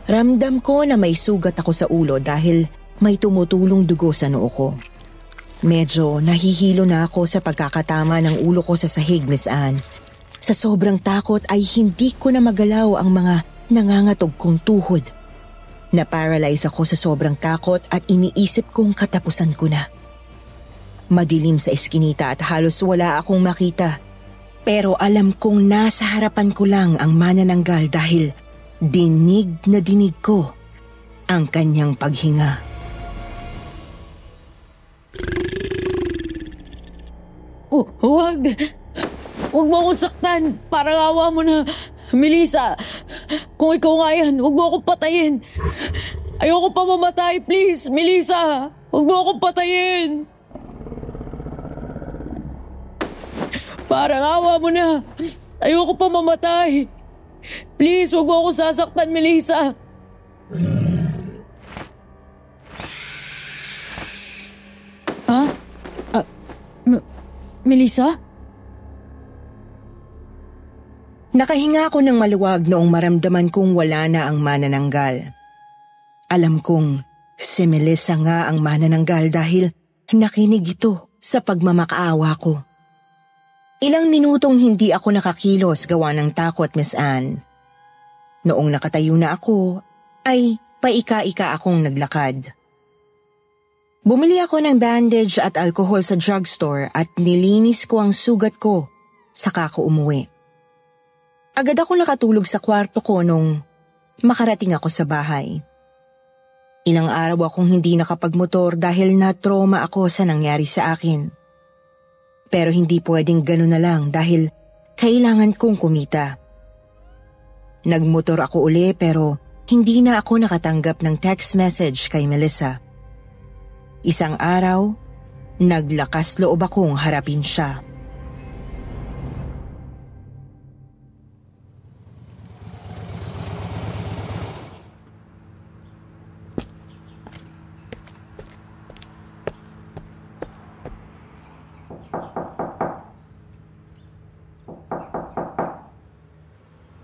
Ramdam ko na may sugat ako sa ulo dahil may tumutulong dugo sa noo ko. Medyo nahihilo na ako sa pagkakatama ng ulo ko sa sahig, Miss Anne. Sa sobrang takot ay hindi ko na magalaw ang mga nangangatog kong tuhod. Na-paralyze ako sa sobrang takot at iniisip kong katapusan ko na. Madilim sa eskinita at halos wala akong makita. Pero alam kong nasa harapan ko lang ang manananggal dahil dinig na dinig ko ang kanyang paghinga.
Huwag! Huwag mo akong saktan! Parang awa mo na! Melissa! Kung ikaw nga yan, huwag mo akong patayin! Ayoko pa mamatay, please! Melissa! Huwag mo akong patayin! Parang awa mo na! Ayoko pa mamatay! Please, huwag mo akong sasaktan, Melissa! Ha? Melissa?
Nakahinga ako ng maluwag noong maramdaman kong wala na ang manananggal. Alam kong si Melissa nga ang manananggal dahil nakinig ito sa pagmamakaawa ko. Ilang minutong hindi ako nakakilos gawa ng takot, Miss Anne. Noong nakatayo na ako, ay paika-ika akong naglakad. Bumili ako ng bandage at alcohol sa drugstore at nilinis ko ang sugat ko saka ko umuwi. Agad ako nakatulog sa kwarto ko nung makarating ako sa bahay. Ilang araw akong hindi nakapagmotor dahil na-trauma ako sa nangyari sa akin. Pero hindi pwedeng gano'n na lang dahil kailangan kong kumita. Nagmotor ako uli pero hindi na ako nakatanggap ng text message kay Melissa. Isang araw, naglakas loob akong harapin siya.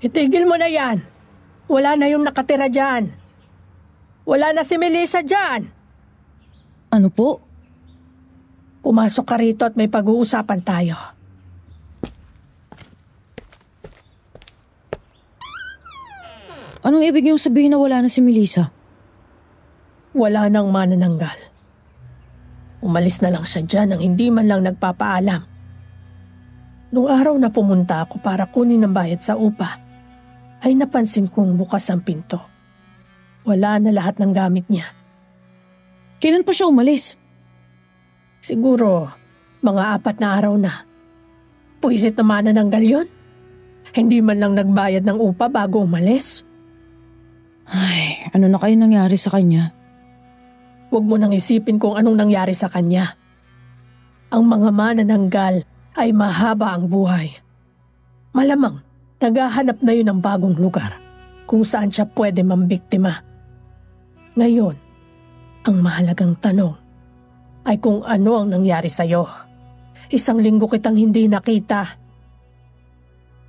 Itigil mo na yan. Wala na yung nakatira dyan. Wala na si Melissa dyan.
Ano po?
Pumasok ka rito at may pag-uusapan tayo.
Anong ibig niyong sabihin na wala na si Melissa?
Wala nang manananggal. Umalis na lang siya dyan nang hindi man lang nagpapaalam. Nung araw na pumunta ako para kunin ang bayad sa upa, ay napansin kong bukas ang pinto. Wala na lahat ng gamit niya.
Kailan pa siya umalis?
Siguro, mga 4 na araw na. Puwisit na manananggal yun. Hindi man lang nagbayad ng upa bago umalis.
Ay, ano na kayo nangyari sa kanya?
Huwag mo nang isipin kung anong nangyari sa kanya. Ang mga manananggal ay mahaba ang buhay. Malamang, naghahanap na yun ng bagong lugar kung saan siya pwede mambiktima. Ngayon, ang mahalagang tanong ay kung ano ang nangyari sa'yo. 1 linggo kitang hindi nakita.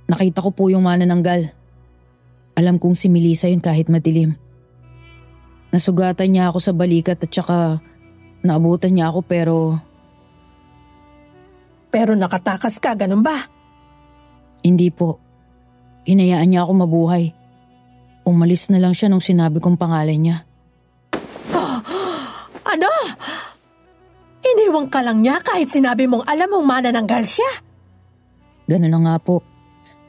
Nakita ko po yung manananggal. Alam kong si Melissa yun kahit madilim. Nasugatan niya ako sa balikat at saka naabutan niya ako pero...
Pero nakatakas ka, ganun ba?
Hindi po. Hinayaan niya ako mabuhay. Umalis na lang siya nung sinabi kong pangalan niya.
Ano? Iniwang ka lang niya kahit sinabi mong alam mong manananggal siya?
Ganun na nga po.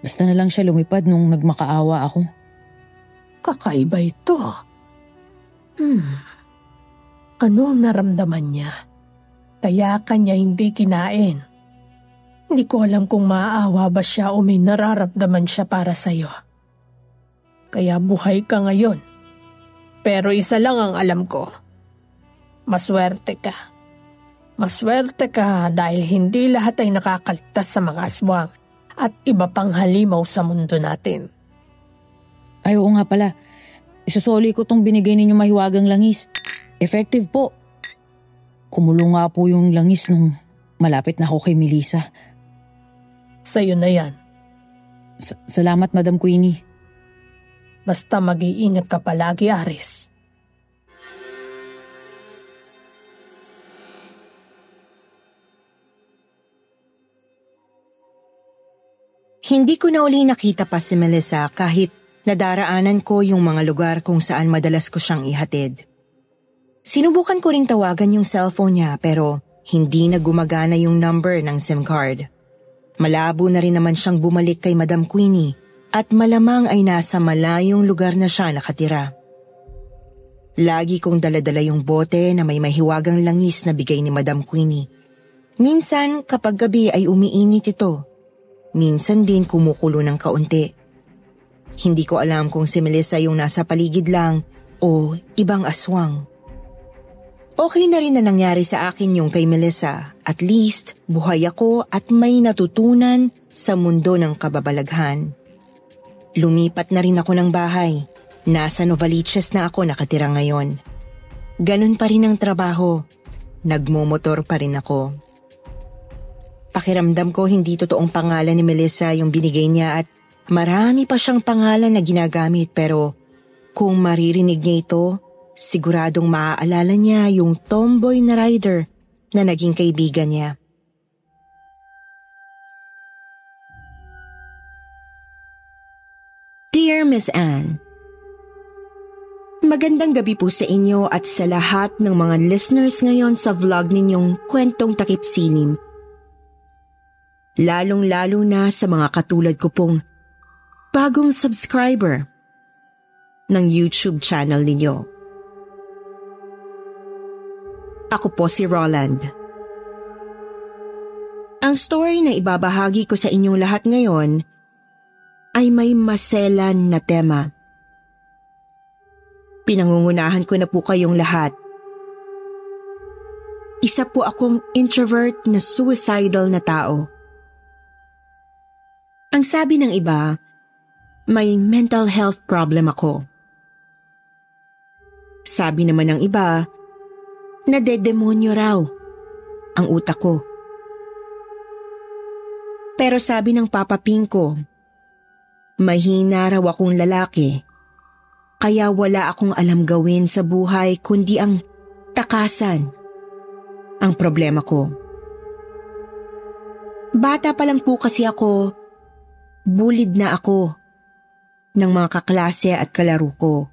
Basta na lang siya lumipad nung nagmakaawa ako.
Kakaiba ito. Ano ang naramdaman niya? Kaya kanya hindi kinain. Hindi ko alam kung maaawa ba siya o may nararamdaman siya para sa'yo. Kaya buhay ka ngayon. Pero isa lang ang alam ko. Maswerte ka. Maswerte ka dahil hindi lahat ay nakakaligtas sa mga aswang at iba pang halimaw sa mundo natin.
Ay, oo nga pala. Isusoli ko tong binigay ninyo mahiwagang langis. Effective po. Kumulo nga po yung langis nung malapit na ako kay Melissa.
Sa'yo na yan.
Salamat, Madam Queenie.
Basta mag-iingat ka palagi, Aris.
Hindi ko na uli nakita pa si Melissa kahit nadaraanan ko yung mga lugar kung saan madalas ko siyang ihatid. Sinubukan ko ring tawagan yung cellphone niya pero hindi na gumagana yung number ng SIM card. Malabo na rin naman siyang bumalik kay Madam Queenie at malamang ay nasa malayong lugar na siya nakatira. Lagi kong daladala yung bote na may mahiwagang langis na bigay ni Madam Queenie. Minsan kapag gabi ay umiinit ito. Minsan din kumukulo ng kaunti. Hindi ko alam kung si Melissa yung nasa paligid lang o ibang aswang. Okay na rin na nangyari sa akin yung kay Melissa. At least, buhay ako at may natutunan sa mundo ng kababalaghan. Lumipat na rin ako ng bahay. Nasa Novaliches na ako nakatira ngayon. Ganun pa rin ang trabaho. Nagmomotor pa rin ako. Pakiramdam ko hindi totoong pangalan ni Melissa yung binigay niya at marami pa siyang pangalan na ginagamit pero kung maririnig niya ito, siguradong maaalala niya yung tomboy na rider na naging kaibigan niya. Dear Miss Anne, magandang gabi po sa inyo at sa lahat ng mga listeners ngayon sa vlog ninyong Kwentong Takip Silim. Lalong-lalo na sa mga katulad ko pong bagong subscriber ng YouTube channel ninyo. Ako po si Roland. Ang story na ibabahagi ko sa inyong lahat ngayon ay may maselan na tema. Pinangungunahan ko na po kayong lahat. Isa po akong introvert na suicidal na tao. Ang sabi ng iba, may mental health problem ako. Sabi naman ng iba, nadedemonyo raw ang utak ko. Pero sabi ng Papa Ping ko, mahina raw akong lalaki, kaya wala akong alam gawin sa buhay kundi ang takasan ang problema ko. Bata pa lang po kasi ako, bullied na ako ng mga kaklase at kalaro ko.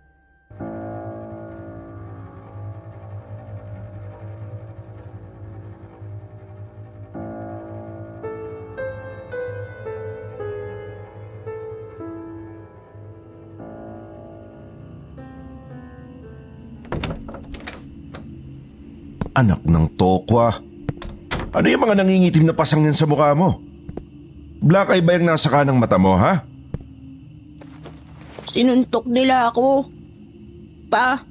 Anak ng tokwa. Ano yung mga nangingitim na pasang yan sa mukha mo? Black eye ba yung nasa kanang mata mo, ha?
Sinuntok nila ako. Pa.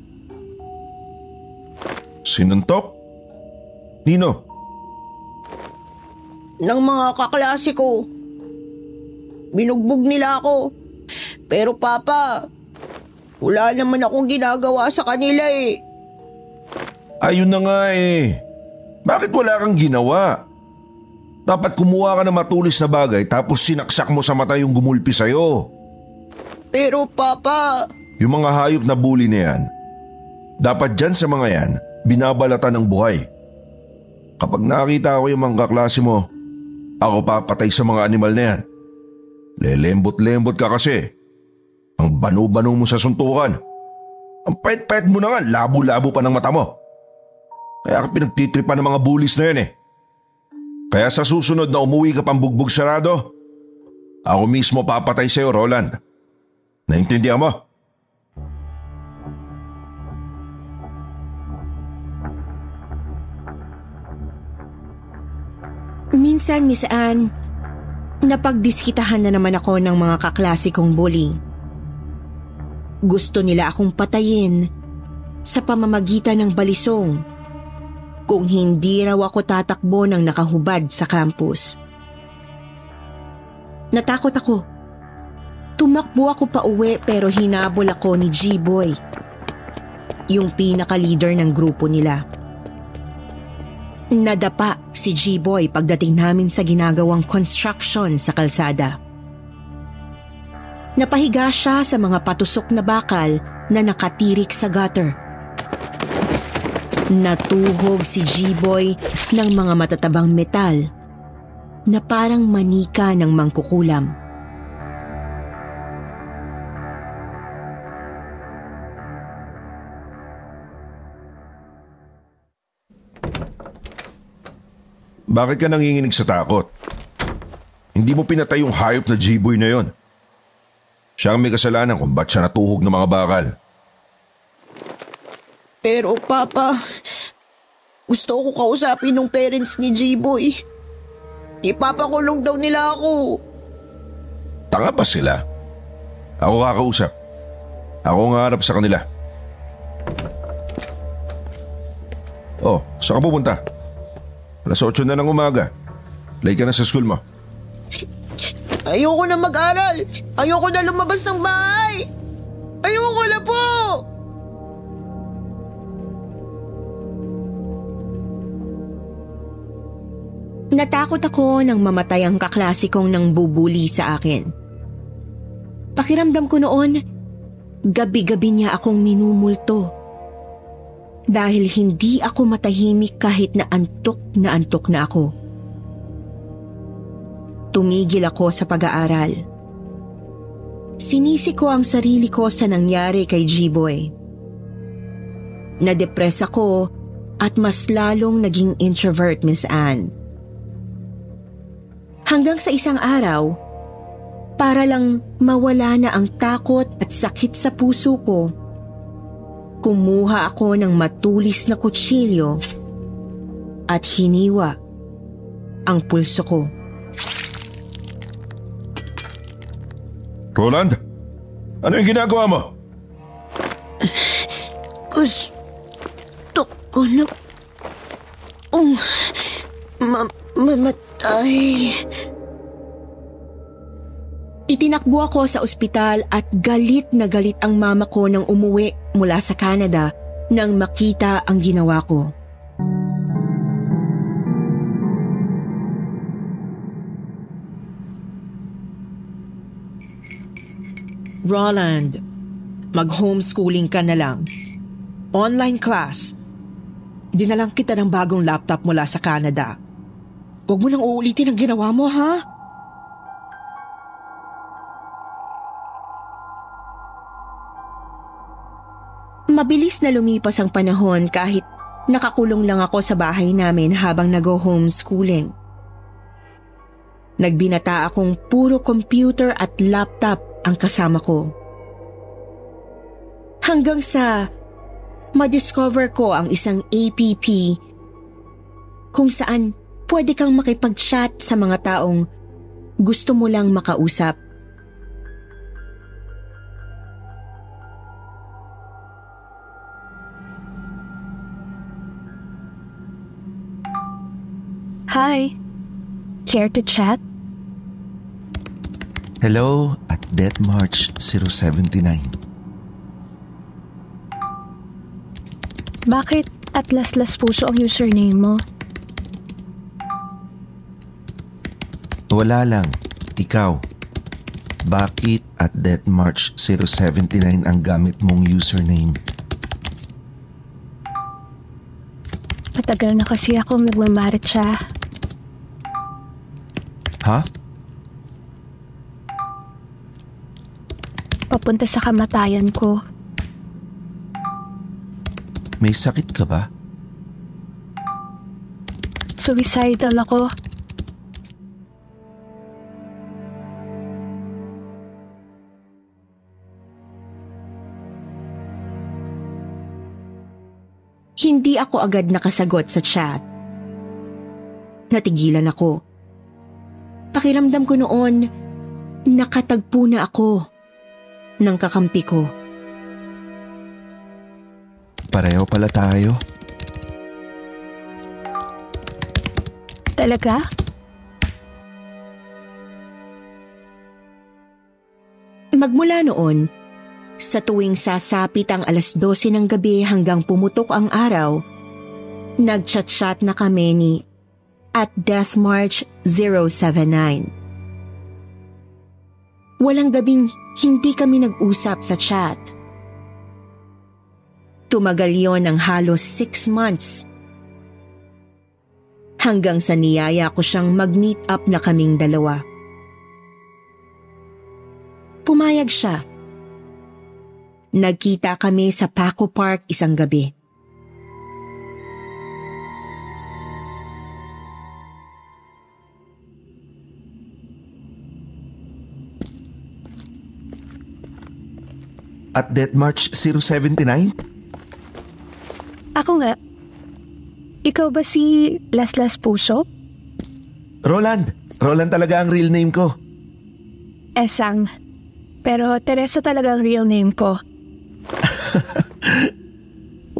Sinuntok? Nino?
Ng mga kaklase ko. Binugbog nila ako. Pero Papa, wala naman akong ginagawa sa kanila eh.
Ayun na nga eh. Bakit wala kang ginawa? Dapat kumuha ka ng matulis na bagay tapos sinaksak mo sa mata yung gumulpi sa'yo.
Pero Papa…
Yung mga hayop na bully na yan, dapat dyan sa mga yan, binabalatan ng buhay. Kapag nakita ko yung mga kaklase mo, ako papatay sa mga animal na yan. Lelembot-lembot ka kasi. Ang banu-banu mo sa suntukan. Ang pait-pait mo na nga, labo-labo pa ng mata mo. Kaya ka pinagtitripan ng mga bullies na yan eh. Kaya sa susunod na umuwi ka pang bugbog sarado, Ako mismo papatay sa'yo, Roland. Naintindihan mo?
Minsan, Miss Anne, napagdiskitahan na naman ako ng mga kaklase kong bully. Gusto nila akong patayin sa pamamagitan ng balisong kung hindi raw ako tatakbo ng nakahubad sa campus. Natakot ako. Tumakbo ako pa uwi pero hinabol ako ni G-Boy, yung pinaka-leader ng grupo nila. Nadapa si G-Boy pagdating namin sa ginagawang construction sa kalsada. Napahiga siya sa mga patusok na bakal na nakatirik sa gutter. Natuhog si G-Boy ng mga matatabang metal na parang manika ng mangkukulam.
Bakit ka nanginginig sa takot? Hindi mo pinatay yung hayop na G-Boy na yon. Siya ang may kasalanan kung ba't siya natuhog ng mga bakal.
Pero Papa, gusto ko kausapin ng parents ni G-Boy. Ipapakulong daw nila ako.
Tanga pa sila. Ako kakausap. Ako ang harap sa kanila. Oh, saan ka pupunta? Alas 8 na ng umaga. Late ka na sa school mo.
Ayoko na mag-aral. Ayoko na lumabas ng bahay. Ayoko na po.
Natakot ako nang mamatay ang kaklase kong nang bubuli sa akin. Pakiramdam ko noon, gabi-gabi niya akong minumulto. Dahil hindi ako matahimik kahit na antok na ako. Tumigil ako sa pag-aaral. Sinisi ko ang sarili ko sa nangyari kay G-Boy. Nadepress ako at mas lalong naging introvert, Miss Anne. Hanggang sa isang araw, para lang mawala na ang takot at sakit sa puso ko, kumuha ako ng matulis na kutsilyo at hiniwa ang pulso ko.
Roland, ano yung ginagawa mo?
Gusto ko na mamatay.
Itinakbo ako sa ospital at galit na galit ang mama ko nang umuwi mula sa Canada nang makita ang ginawa ko.
Roland, mag-homeschooling ka na lang. Online class. Dinalang kita ng bagong laptop mula sa Canada. Huwag mo nang uulitin ang ginawa mo, ha?
Mabilis na lumipas ang panahon kahit nakakulong lang ako sa bahay namin habang nag-homeschooling. Nagbinata akong puro computer at laptop ang kasama ko. Hanggang sa madiscover ko ang isang app kung saan pwede kang makipag-chat sa mga taong gusto mo lang makausap.
Hi. Care to chat?
Hello at Deathmarch 079.
Bakit Atlas Puso ang username mo?
Wala lang. Ikaw. Bakit at Deathmarch 079 ang gamit mong username?
Matagal na kasi akong nagmamarit siya.
Ha?
Papunta sa kamatayan ko.
May sakit ka ba?
Suicidal ako.
Hindi ako agad nakasagot sa chat. Natigilan ako. Pakiramdam ko noon, nakatagpo na ako ng kakampi ko.
Pareho pala tayo.
Talaga?
Magmula noon, sa tuwing sasapit ang 12:00 ng gabi hanggang pumutok ang araw, nag-chat-chat na kami ni @deathmarch079. Walang gabing hindi kami nag-usap sa chat. Tumagal yon ng halos 6 months. Hanggang sa niyaya ko siyang mag-meet up na kaming dalawa. Pumayag siya. Nagkita kami sa Paco Park isang gabi.
At Death March 079?
Ako nga. Ikaw ba si Laslas Puso?
Roland! Roland talaga ang real name ko.
Esang. Pero Teresa talaga ang real name ko.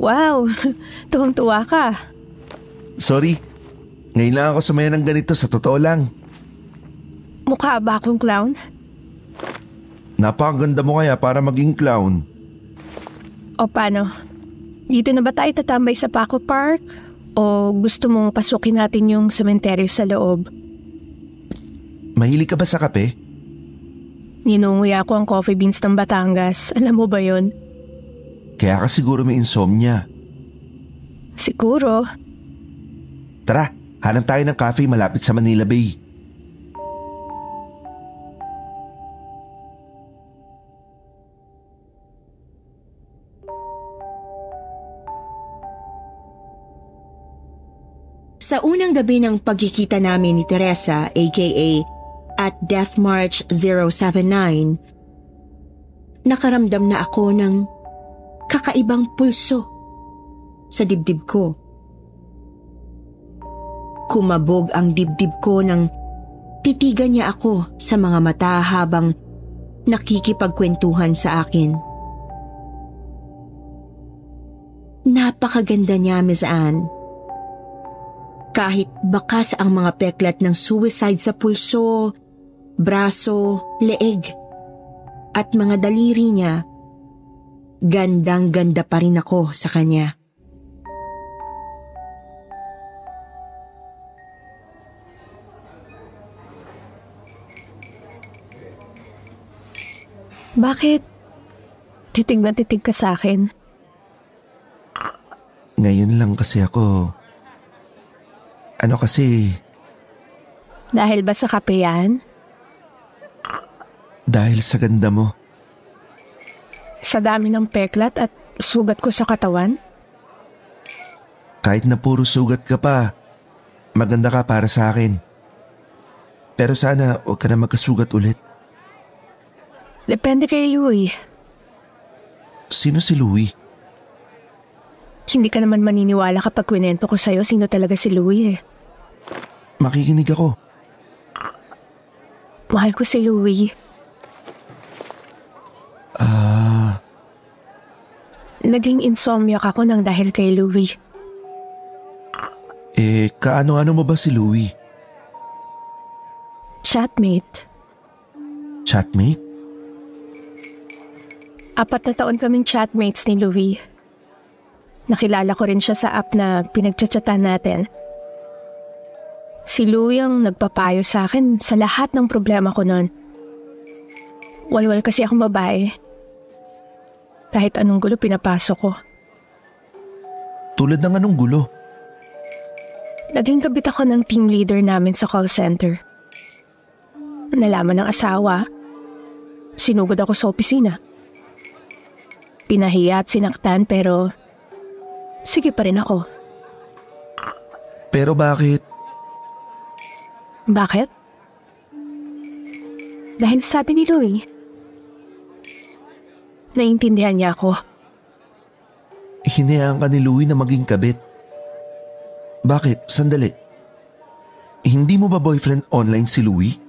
Wow, tuwang-tuwa ka.
Sorry, ngayon lang ako sumaya ng ganito, sa totoo lang.
Mukha ba akong clown?
Napakaganda mo kaya para maging clown.
O paano? Dito na ba tayo tatambay sa Paco Park? O gusto mong pasukin natin yung sementeryo sa loob?
Mahilig ka ba sa kape?
Ninunguya ko ang coffee beans ng Batangas. Alam mo ba yon?
Kaya ka siguro may insomnia.
Siguro.
Tara, hanap tayo ng cafe malapit sa Manila Bay.
Sa unang gabi ng pagkikita namin ni Teresa aka at Death March 079, nakaramdam na ako ng kakaibang pulso sa dibdib ko. Kumabog ang dibdib ko nang titigan niya ako sa mga mata habang nakikipagkwentuhan sa akin. Napakaganda niya, Miss Anne. Kahit bakas ang mga peklat ng suicide sa pulso, braso, leeg, at mga daliri niya, gandang-ganda pa rin ako sa kanya.
Bakit? Titig na titig ka sa akin.
Ngayon lang kasi ako...
Dahil ba sa kape yan?
Dahil sa ganda mo.
Sa dami ng peklat at sugat ko sa katawan?
Kahit na puro sugat ka pa, maganda ka para sa akin. Pero sana huwag ka na magkasugat ulit.
Depende kay Louie.
Sino si Louie?
Hindi ka naman maniniwala kapag kwento ko sa'yo sino talaga si Louie eh.
Makikinig ako.
Mahal ko si Louie. Naging insomniac ako nang dahil kay Louie.
Kaano-ano mo ba si Louie?
Chatmate.
Chatmate?
4 na taon kaming chatmates ni Louie. Nakilala ko rin siya sa app na pinagchat-chatan natin. Si Louie ang nagpapayo sa akin sa lahat ng problema ko noon. Walwal kasi akong babae. Kahit anong gulo pinapasok ko.
Tulad ng anong gulo?
Naging kabit ako ng team leader namin sa call center. Nalaman ng asawa, sinugod ako sa opisina. Pinahiya at sinaktan pero sige pa rin ako.
Pero bakit?
Bakit? Dahil sabi ni Louie, naiintindihan niya ako.
hinayaan ka ni Louie na maging kabit. Bakit? Sandali. Hindi mo ba boyfriend online si Louie?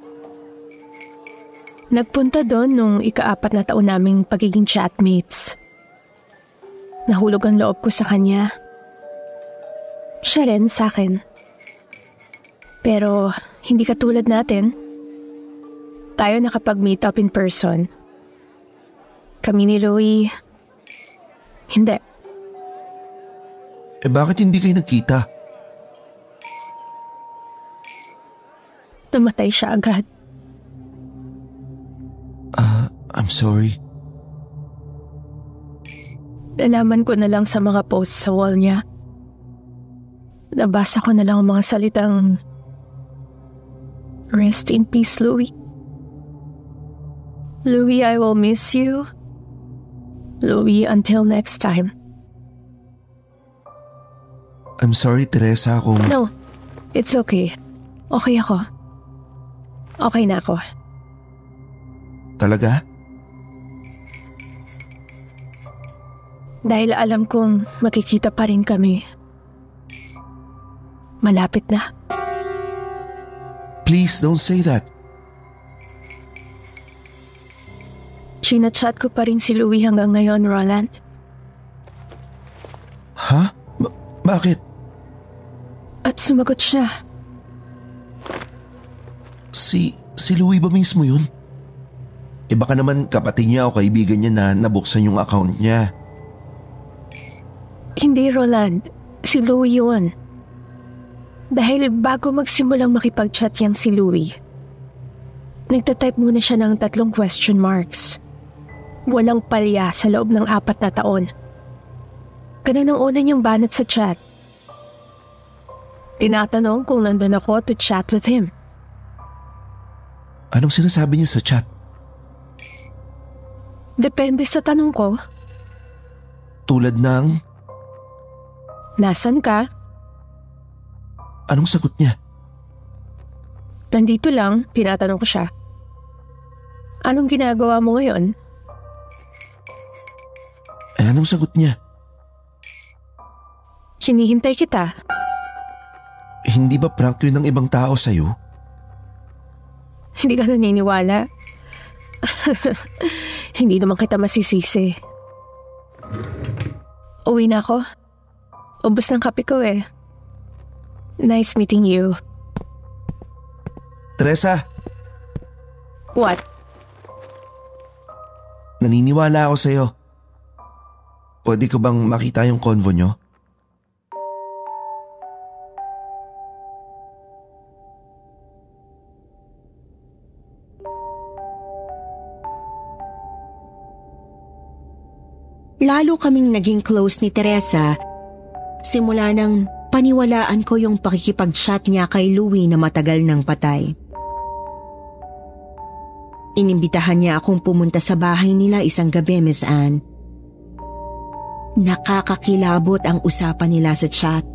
Nagpunta doon nung ika-4 na taon naming pagiging chatmates. Nahulog ang loob ko sa kanya. Siya rin sa akin. Pero hindi katulad natin. Tayo nakapag-meet up in person. Kami ni Louie, hindi.
Bakit hindi kayo nagkita?
Namatay siya agad.
I'm sorry.
Nalaman ko na lang sa mga posts sa wall niya. Nabasa ko na lang ang mga salitang, "Rest in peace, Louie. Louie, I will miss you. Louie, until next time."
I'm sorry, Teresa, kung...
No, it's okay. Okay ako. Okay na ako.
Talaga?
Dahil alam kong makikita pa rin kami. Malapit na.
Please, don't say that.
Chinachat ko pa rin si Louie hanggang ngayon, Roland.
Ha? Bakit?
At sumagot siya.
Si Louie ba mismo yun? Baka naman kapatid niya o kaibigan niya na nabuksan yung account niya.
Hindi, Roland. Si Louie yun. Dahil bago magsimulang makipag-chat yan si Louie, nagtatype muna siya ng 3 question marks. Walang palya sa loob ng 4 na taon. Ganun ang una niyang banat sa chat. Tinatanong kung nandun ako to chat with him.
Anong sinasabi niya sa chat?
Depende sa tanong ko.
Tulad ng...
Nasaan ka?
Anong sagot niya?
Nandito lang, tinatanong ko siya. Anong ginagawa mo ngayon?
Anong sagot niya?
Sinihintay kita.
Hindi ba prank yun ng ibang tao sa'yo?
Hindi ka naniniwala. Hindi naman kita masisisi. Uwi na ako. Ubus ng kape ko eh. Nice meeting you.
Teresa!
What?
Naniniwala ako sa'yo. Pwede ko bang makita yung convo nyo?
Lalo kaming naging close ni Teresa simula nang paniwalaan ko yung pakikipag-chat niya kay Louie na matagal nang patay. Inimbitahan niya akong pumunta sa bahay nila isang gabi, Miss Anne. Nakakakilabot ang usapan nila sa chat.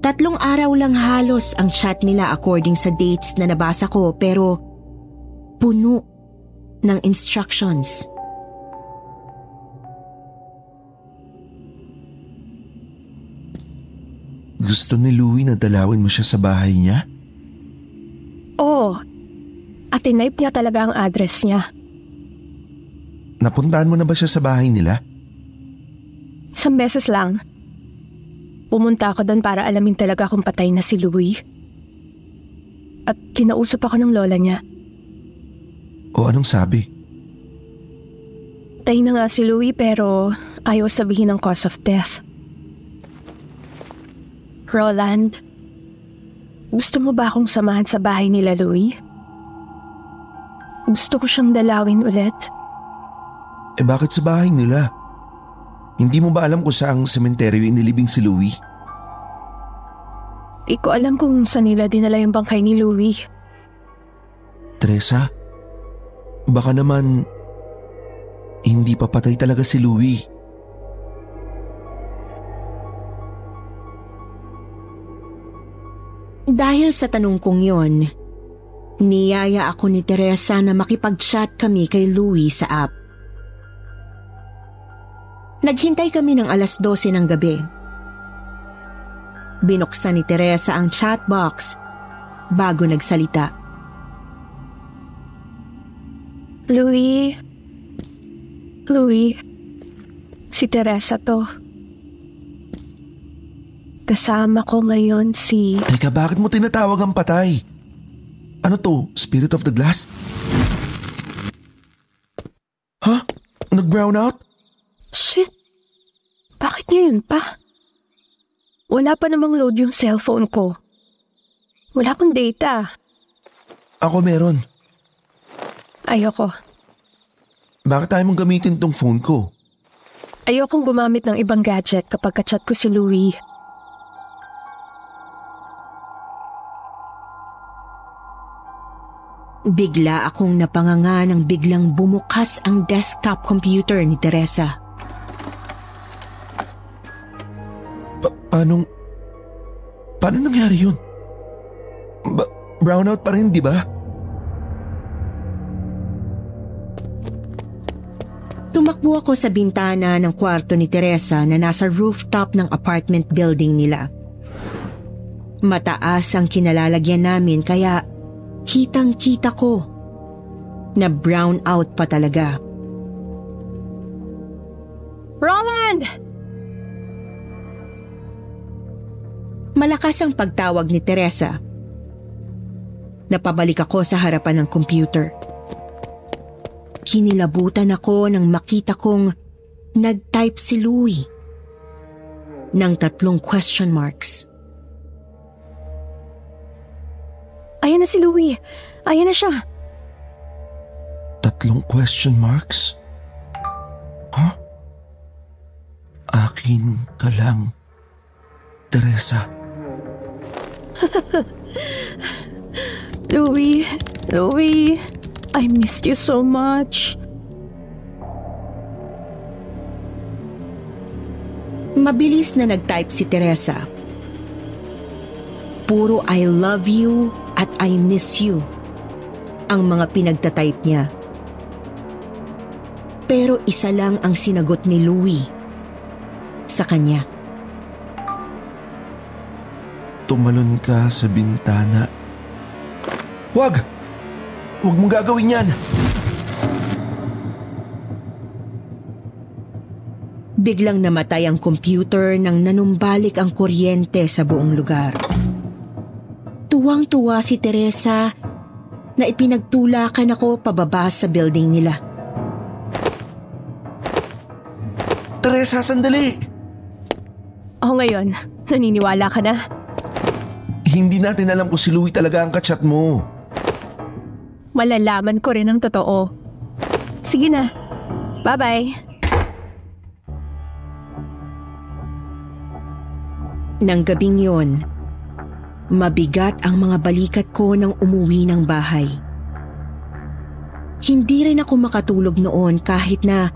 3 araw lang halos ang chat nila according sa dates na nabasa ko, pero puno ng instructions.
Gusto ni Louie na dalawin mo siya sa bahay niya?
Oo. At tinipe niya talaga ang address niya.
Napuntahan mo na ba siya sa bahay nila?
Isang beses lang. Pumunta ako doon para alamin talaga kung patay na si Louie. At kinausap ako ng lola niya.
O anong sabi?
Patay na nga si Louie pero ayaw sabihin ang cause of death. Roland, gusto mo ba akong samahan sa bahay nila, Louie? Gusto ko siyang dalawin ulit.
Bakit sa bahay nila? Hindi mo ba alam kung saang sementeryo inilibing si Louie?
Di ko alam kung saan nila dinala yung bangkay ni Louie.
Teresa, baka naman hindi pa patay talaga si Louie.
Dahil sa tanong kong yon, niyaya ako ni Teresa na makipag-chat kami kay Louie sa app. Naghintay kami ng 12:00 ng gabi. Binuksan ni Teresa ang chat box bago nagsalita.
Louie, si Teresa to. Kasama ko ngayon si...
Teka, bakit mo tinatawag ang patay? Ano to? Spirit of the glass? Ha? Nag-brown out?
Shit! Bakit ngayon pa? Wala pa namang load yung cellphone ko. Wala akong data.
Ako meron.
Ayoko.
Bakit tayo mong gamitin tong phone ko?
Ayokong gumamit ng ibang gadget kapag kachat ko si Louie.
Bigla akong napanganga nang biglang bumukas ang desktop computer ni Teresa.
Paano nangyari yun? Brownout pa rin, di ba?
Tumakbo ako sa bintana ng kwarto ni Teresa na nasa rooftop ng apartment building nila. Mataas ang kinalalagyan namin kaya kitang-kita ko na brown out pa talaga.
Roland!
Malakas ang pagtawag ni Teresa. Napabalik ako sa harapan ng computer. Kinilabutan ako nang makita kong nag-type si Louie ng 3 question marks.
Ayan na si Louie. Ayan na siya.
3 question marks? Huh? Akin ka lang, Teresa.
Louie, I missed you so much.
Mabilis na nag-type si Teresa. Puro I love you at I miss you ang mga pinagtatype niya. Pero isa lang ang sinagot ni Louie sa kanya.
Tumalon ka sa bintana. Huwag! Huwag mong gagawin yan!
Biglang namatay ang computer nang nanumbalik ang kuryente sa buong lugar. Tuwang-tuwa si Teresa na ipinagtulakan ako pababa sa building nila.
Teresa, sandali!
Ako ngayon, naniniwala ka na?
Hindi natin alam kung si Louie talaga ang kachat mo.
Malalaman ko rin ang totoo. Sige na. Bye-bye.
Nang gabing yon, mabigat ang mga balikat ko nang umuwi ng bahay. Hindi rin ako makatulog noon kahit na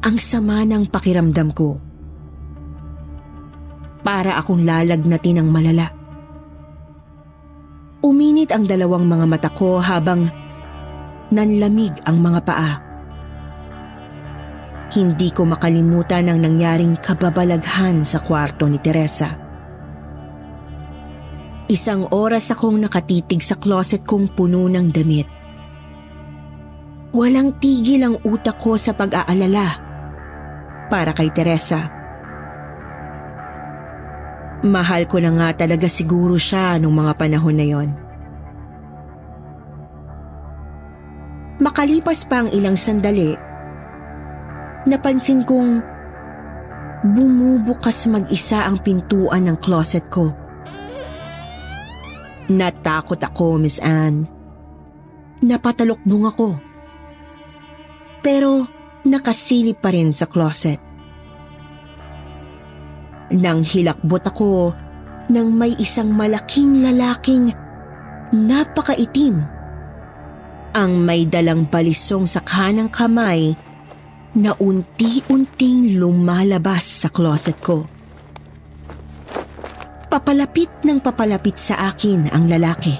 ang sama ng pakiramdam ko. Para akong lalagnatin ng malala. Uminit ang 2 mga mata ko habang nanlamig ang mga paa. Hindi ko makalimutan ang nangyaring kababalaghan sa kwarto ni Teresa. 1 oras akong nakatitig sa closet kong puno ng damit. Walang tigil ang utak ko sa pag-aalala para kay Teresa. Mahal ko na nga talaga siguro siya nung mga panahon na yon. Makalipas pa ang ilang sandali, napansin kong bumubukas mag-isa ang pintuan ng closet ko. Natakot ako, Miss Anne. Napatalokbong ako. Pero nakasilip pa rin sa closet. Nang hilakbot ako nang may isang malaking lalaking napakaitim ang may dalang balisong sa kanang kamay na unti-unting lumalabas sa closet ko. Papalapit ng papalapit sa akin ang lalaki.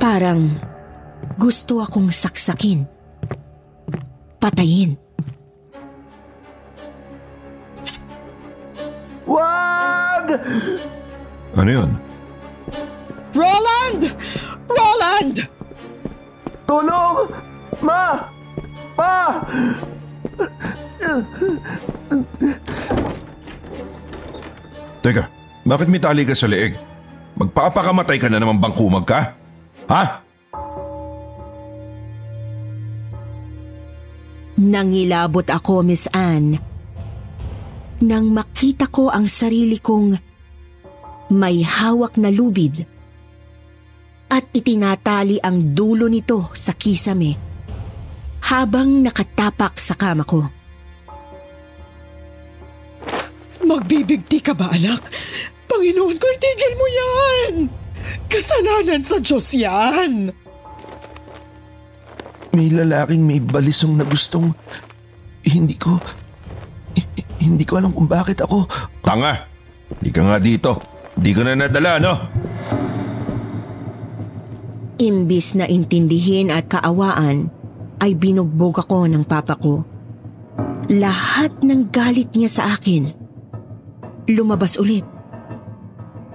Parang gusto akong saksakin, patayin.
Wag!
Ano yun?
Roland! Roland!
Tulong! Ma! Pa!
Teka, bakit may tali ka sa leeg? Magpapakamatay ka na naman bang kumag ka? Ha?
Nangilabot ako, Miss Anne, nang makita ko ang sarili kong may hawak na lubid at itinatali ang dulo nito sa kisame habang nakatapak sa kama ko.
Magbibigti ka ba, anak? Panginoon ko, itigil mo yan! Kasalanan sa Diyos yan!
May lalaking may balisong na gustong... Hindi ko alam kung bakit ako...
Tanga! Di ka nga dito. Di ka na nadala, no?
Imbis na intindihin at kaawaan, ay binugbog ako ng papa ko. Lahat ng galit niya sa akin lumabas ulit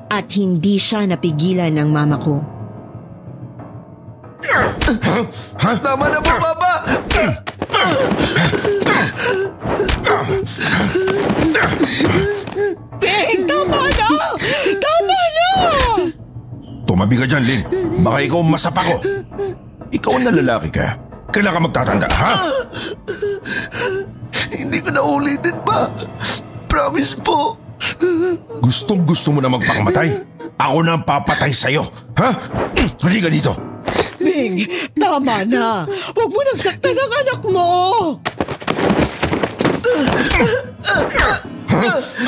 at hindi siya napigilan ng mama ko.
Tama na po, Papa!
Bing! Tama na! Tama na!
Tumabi ka dyan, Lynn. Baka ikaw masapa ko. Ikaw na lalaki ka. Kailan ka magtatanda, ha?
Hindi ko na ulitin pa. Promise po.
Gustong-gusto mo na magpakamatay? Ako na ang papatay sa'yo, ha? Halika dito.
Bing! Tama na! Huwag mo nang saktan ang anak mo!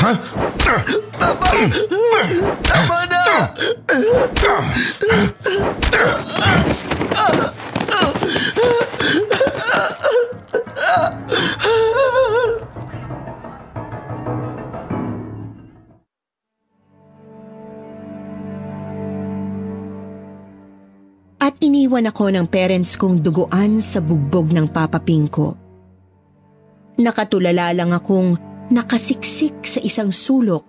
Ha?
Tama na!
At iniwan ako ng parents kong duguan sa bugbog ng Papa Ping ko. Nakatulala lang akong nakasiksik sa isang sulok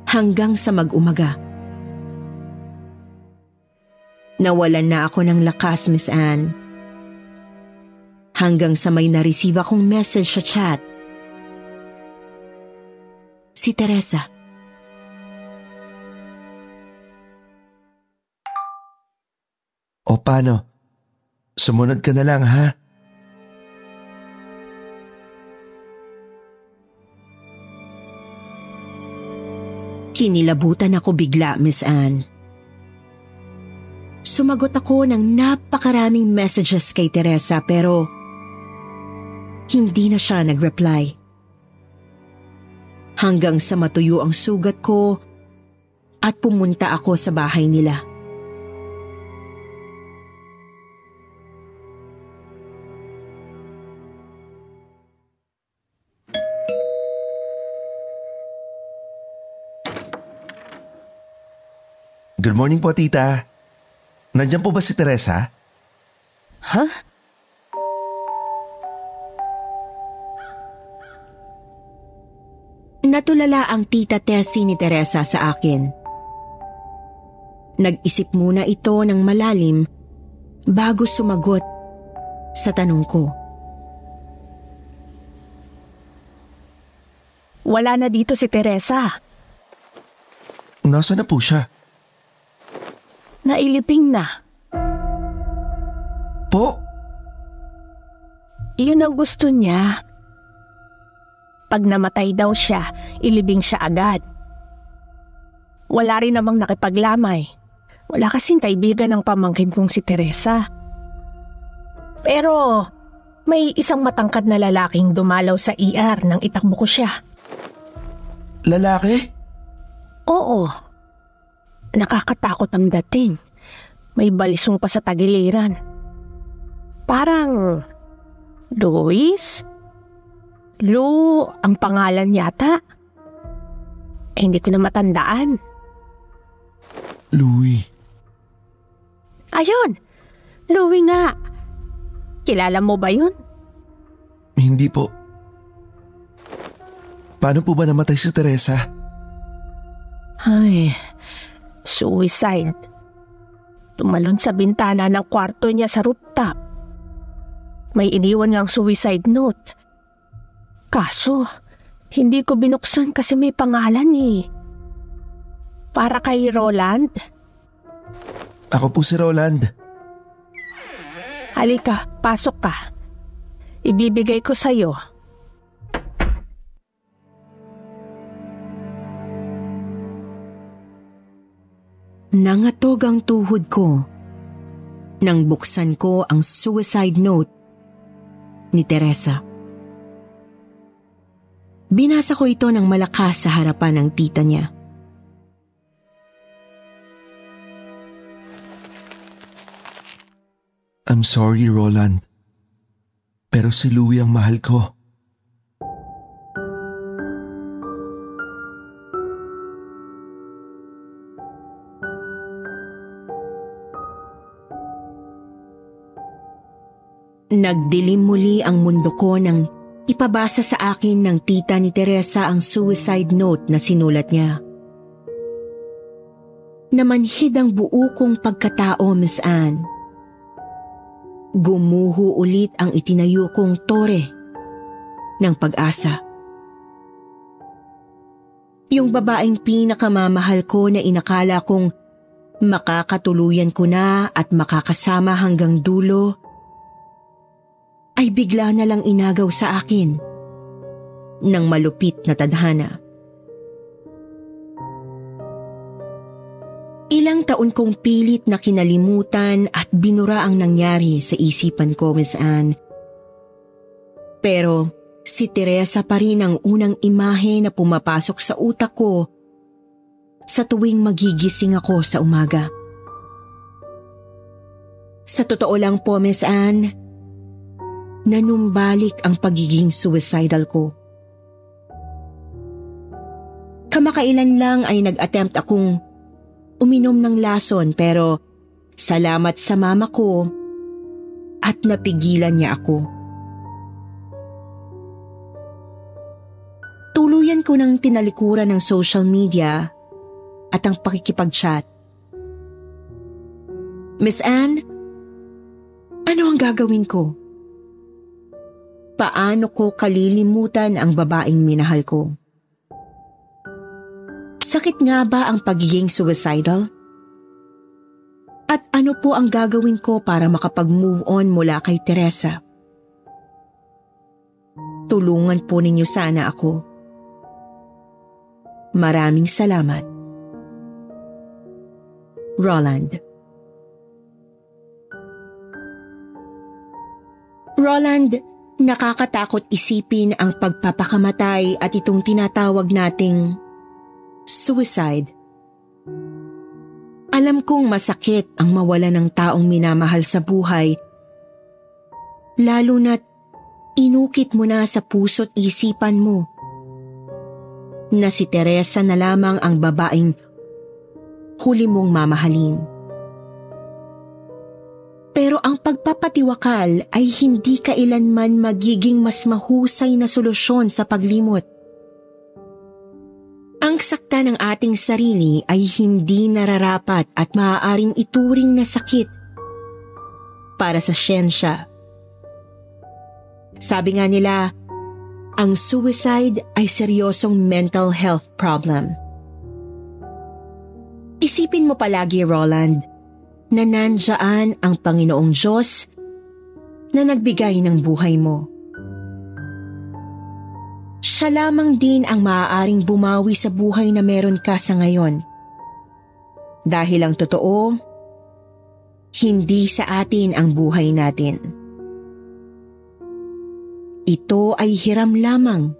hanggang sa mag-umaga. Nawalan na ako ng lakas, Miss Anne. Hanggang sa may na-receive akong message sa chat. Si Teresa.
O paano? Sumunod ka na lang, ha?
Kinilabutan ako bigla, Miss Anne. Sumagot ako ng napakaraming messages kay Teresa pero hindi na siya nag-reply. Hanggang sa matuyo ang sugat ko at pumunta ako sa bahay nila.
Good morning po, tita. Nandiyan po ba si Teresa?
Ha?
Natulala ang tita Tessie ni Teresa sa akin. Nag-isip muna ito ng malalim bago sumagot sa tanong ko.
Wala na dito si Teresa.
Nasaan na po siya?
Nailiping na.
Po?
Iyon ang gusto niya. Pag namatay daw siya, ilibing siya agad. Wala rin namang nakipaglamay. Wala kasing kaibigan ng pamangkin kong si Teresa. Pero may isang matangkad na lalaking dumalaw sa ER nang itakbo ko siya.
Lalaki?
Oo. Nakakatakot ang dating. May balisong pa sa tagiliran. Parang Luis? Lu ang pangalan yata. Hindi ko na matandaan.
Louie.
Ayun! Louie nga. Kilala mo ba yun?
Hindi po. Paano po ba namatay si Teresa?
Ay, suicide. Tumalon sa bintana ng kwarto niya sa rooftop. May iniwan niyang suicide note. Kaso, hindi ko binuksan kasi may pangalan eh. Para kay Roland?
Ako po si Roland.
Halika, pasok ka. Ibibigay ko sa'yo.
Nangatog ang tuhod ko nang buksan ko ang suicide note ni Teresa. Binasa ko ito ng malakas sa harapan ng tita niya.
I'm sorry, Roland. Pero si Louie ang mahal ko.
Nagdilim muli ang mundo ko nang ipabasa sa akin ng tita ni Teresa ang suicide note na sinulat niya. Namanhid ang buo kong pagkatao, Miss Anne. Gumuho ulit ang itinayo kong tore ng pag-asa. Yung babaeng pinakamamahal ko na inakala kong makakatuluyan ko na at makakasama hanggang dulo, ay bigla na lang inagaw sa akin ng malupit na tadhana. Ilang taon kong pilit na kinalimutan at binura ang nangyari sa isipan ko, Miss Anne. Pero si Teresa pa rin ang unang imahe na pumapasok sa utak ko sa tuwing magigising ako sa umaga. Sa totoo lang po, Miss Anne, nanumbalik ang pagiging suicidal ko. Kamakailan lang ay nag-attempt akong uminom ng lason pero salamat sa mama ko at napigilan niya ako. Tuluyan ko ng tinalikuran ng social media at ang pakikipag-chat. Miss Anne, ano ang gagawin ko? Paano ko kalilimutan ang babaeng minahal ko? Sakit nga ba ang pagiging suicidal? At ano po ang gagawin ko para makapag-move on mula kay Teresa? Tulungan po ninyo sana ako. Maraming salamat. Roland. Roland, nakakatakot isipin ang pagpapakamatay at itong tinatawag nating suicide. Alam kong masakit ang mawala ng taong minamahal sa buhay, lalo na't inukit mo na sa puso't isipan mo na si Teresa na lamang ang babaeng huli mong mamahalin. Pero ang pagpapatiwakal ay hindi kailanman magiging mas mahusay na solusyon sa paglimot. Ang sakta ng ating sarili ay hindi nararapat at maaaring ituring na sakit para sa siyensya. Sabi nga nila, ang suicide ay seryosong mental health problem. Isipin mo palagi, Roland, na nandyan ang Panginoong Diyos na nagbigay ng buhay mo. Siya lamang din ang maaaring bumawi sa buhay na meron ka sa ngayon. Dahil ang totoo, hindi sa atin ang buhay natin. Ito ay hiram lamang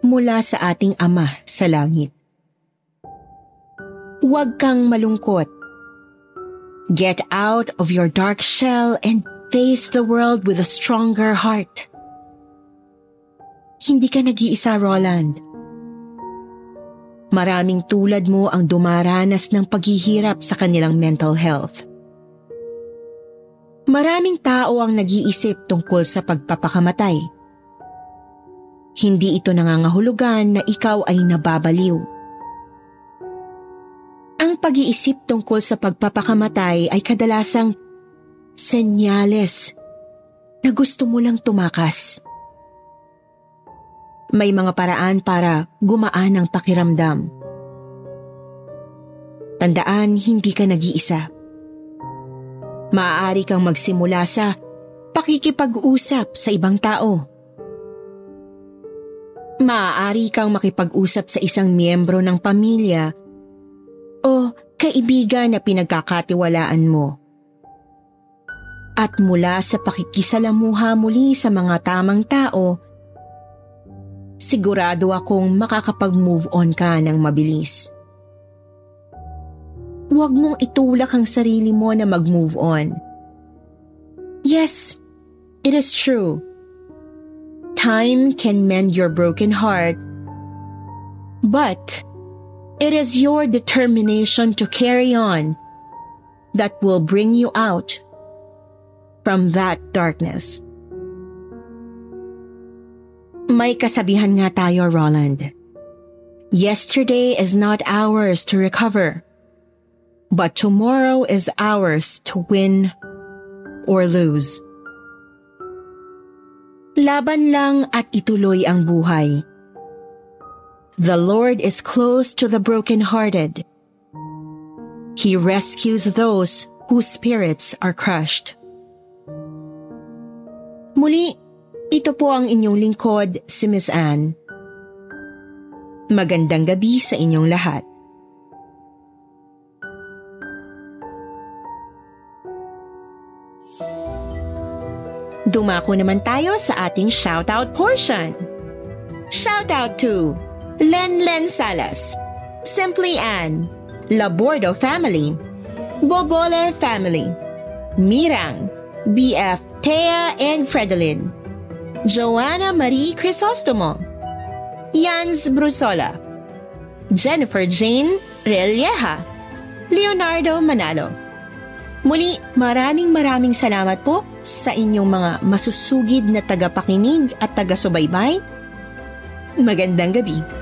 mula sa ating Ama sa langit. Huwag kang malungkot. Get out of your dark shell and face the world with a stronger heart. Hindi ka nag-iisa, Roland. Maraming tulad mo ang dumaranas ng paghihirap sa kanilang mental health. Maraming tao ang nag-iisip tungkol sa pagpapakamatay. Hindi ito nangangahulugan na ikaw ay nababaliw. Ang pag-iisip tungkol sa pagpapakamatay ay kadalasang senyales na gusto mo lang tumakas. May mga paraan para gumaan ang pakiramdam. Tandaan, hindi ka nag-iisa. Maaari kang magsimula sa pakikipag-usap sa ibang tao. Maaari kang makipag-usap sa isang miyembro ng pamilya o kaibigan na pinagkakatiwalaan mo. At mula sa pakikisalamuha muli sa mga tamang tao, sigurado akong makakapag-move on ka ng mabilis. Huwag mong itulak ang sarili mo na mag-move on. Yes, it is true. Time can mend your broken heart, but it is your determination to carry on that will bring you out from that darkness. May kasabihan nga tayo, Roland. Yesterday is not ours to recover, but tomorrow is ours to win or lose. Laban lang at ituloy ang buhay. The Lord is close to the brokenhearted. He rescues those whose spirits are crushed. Muli, ito po ang inyong lingkod, si Miss Anne. Magandang gabi sa inyong lahat. Dumako naman tayo sa ating shoutout portion. Shoutout to Len Salas, Simply Ann, Labordo Family, Bobole Family, Mirang, BF Thea and Fredolin, Joanna Marie Crisostomo, Jans Brusola, Jennifer Jane Relieja, Leonardo Manalo. Muli, maraming salamat po sa inyong mga masusugid na tagapakinig at taga-subaybay. Magandang gabi.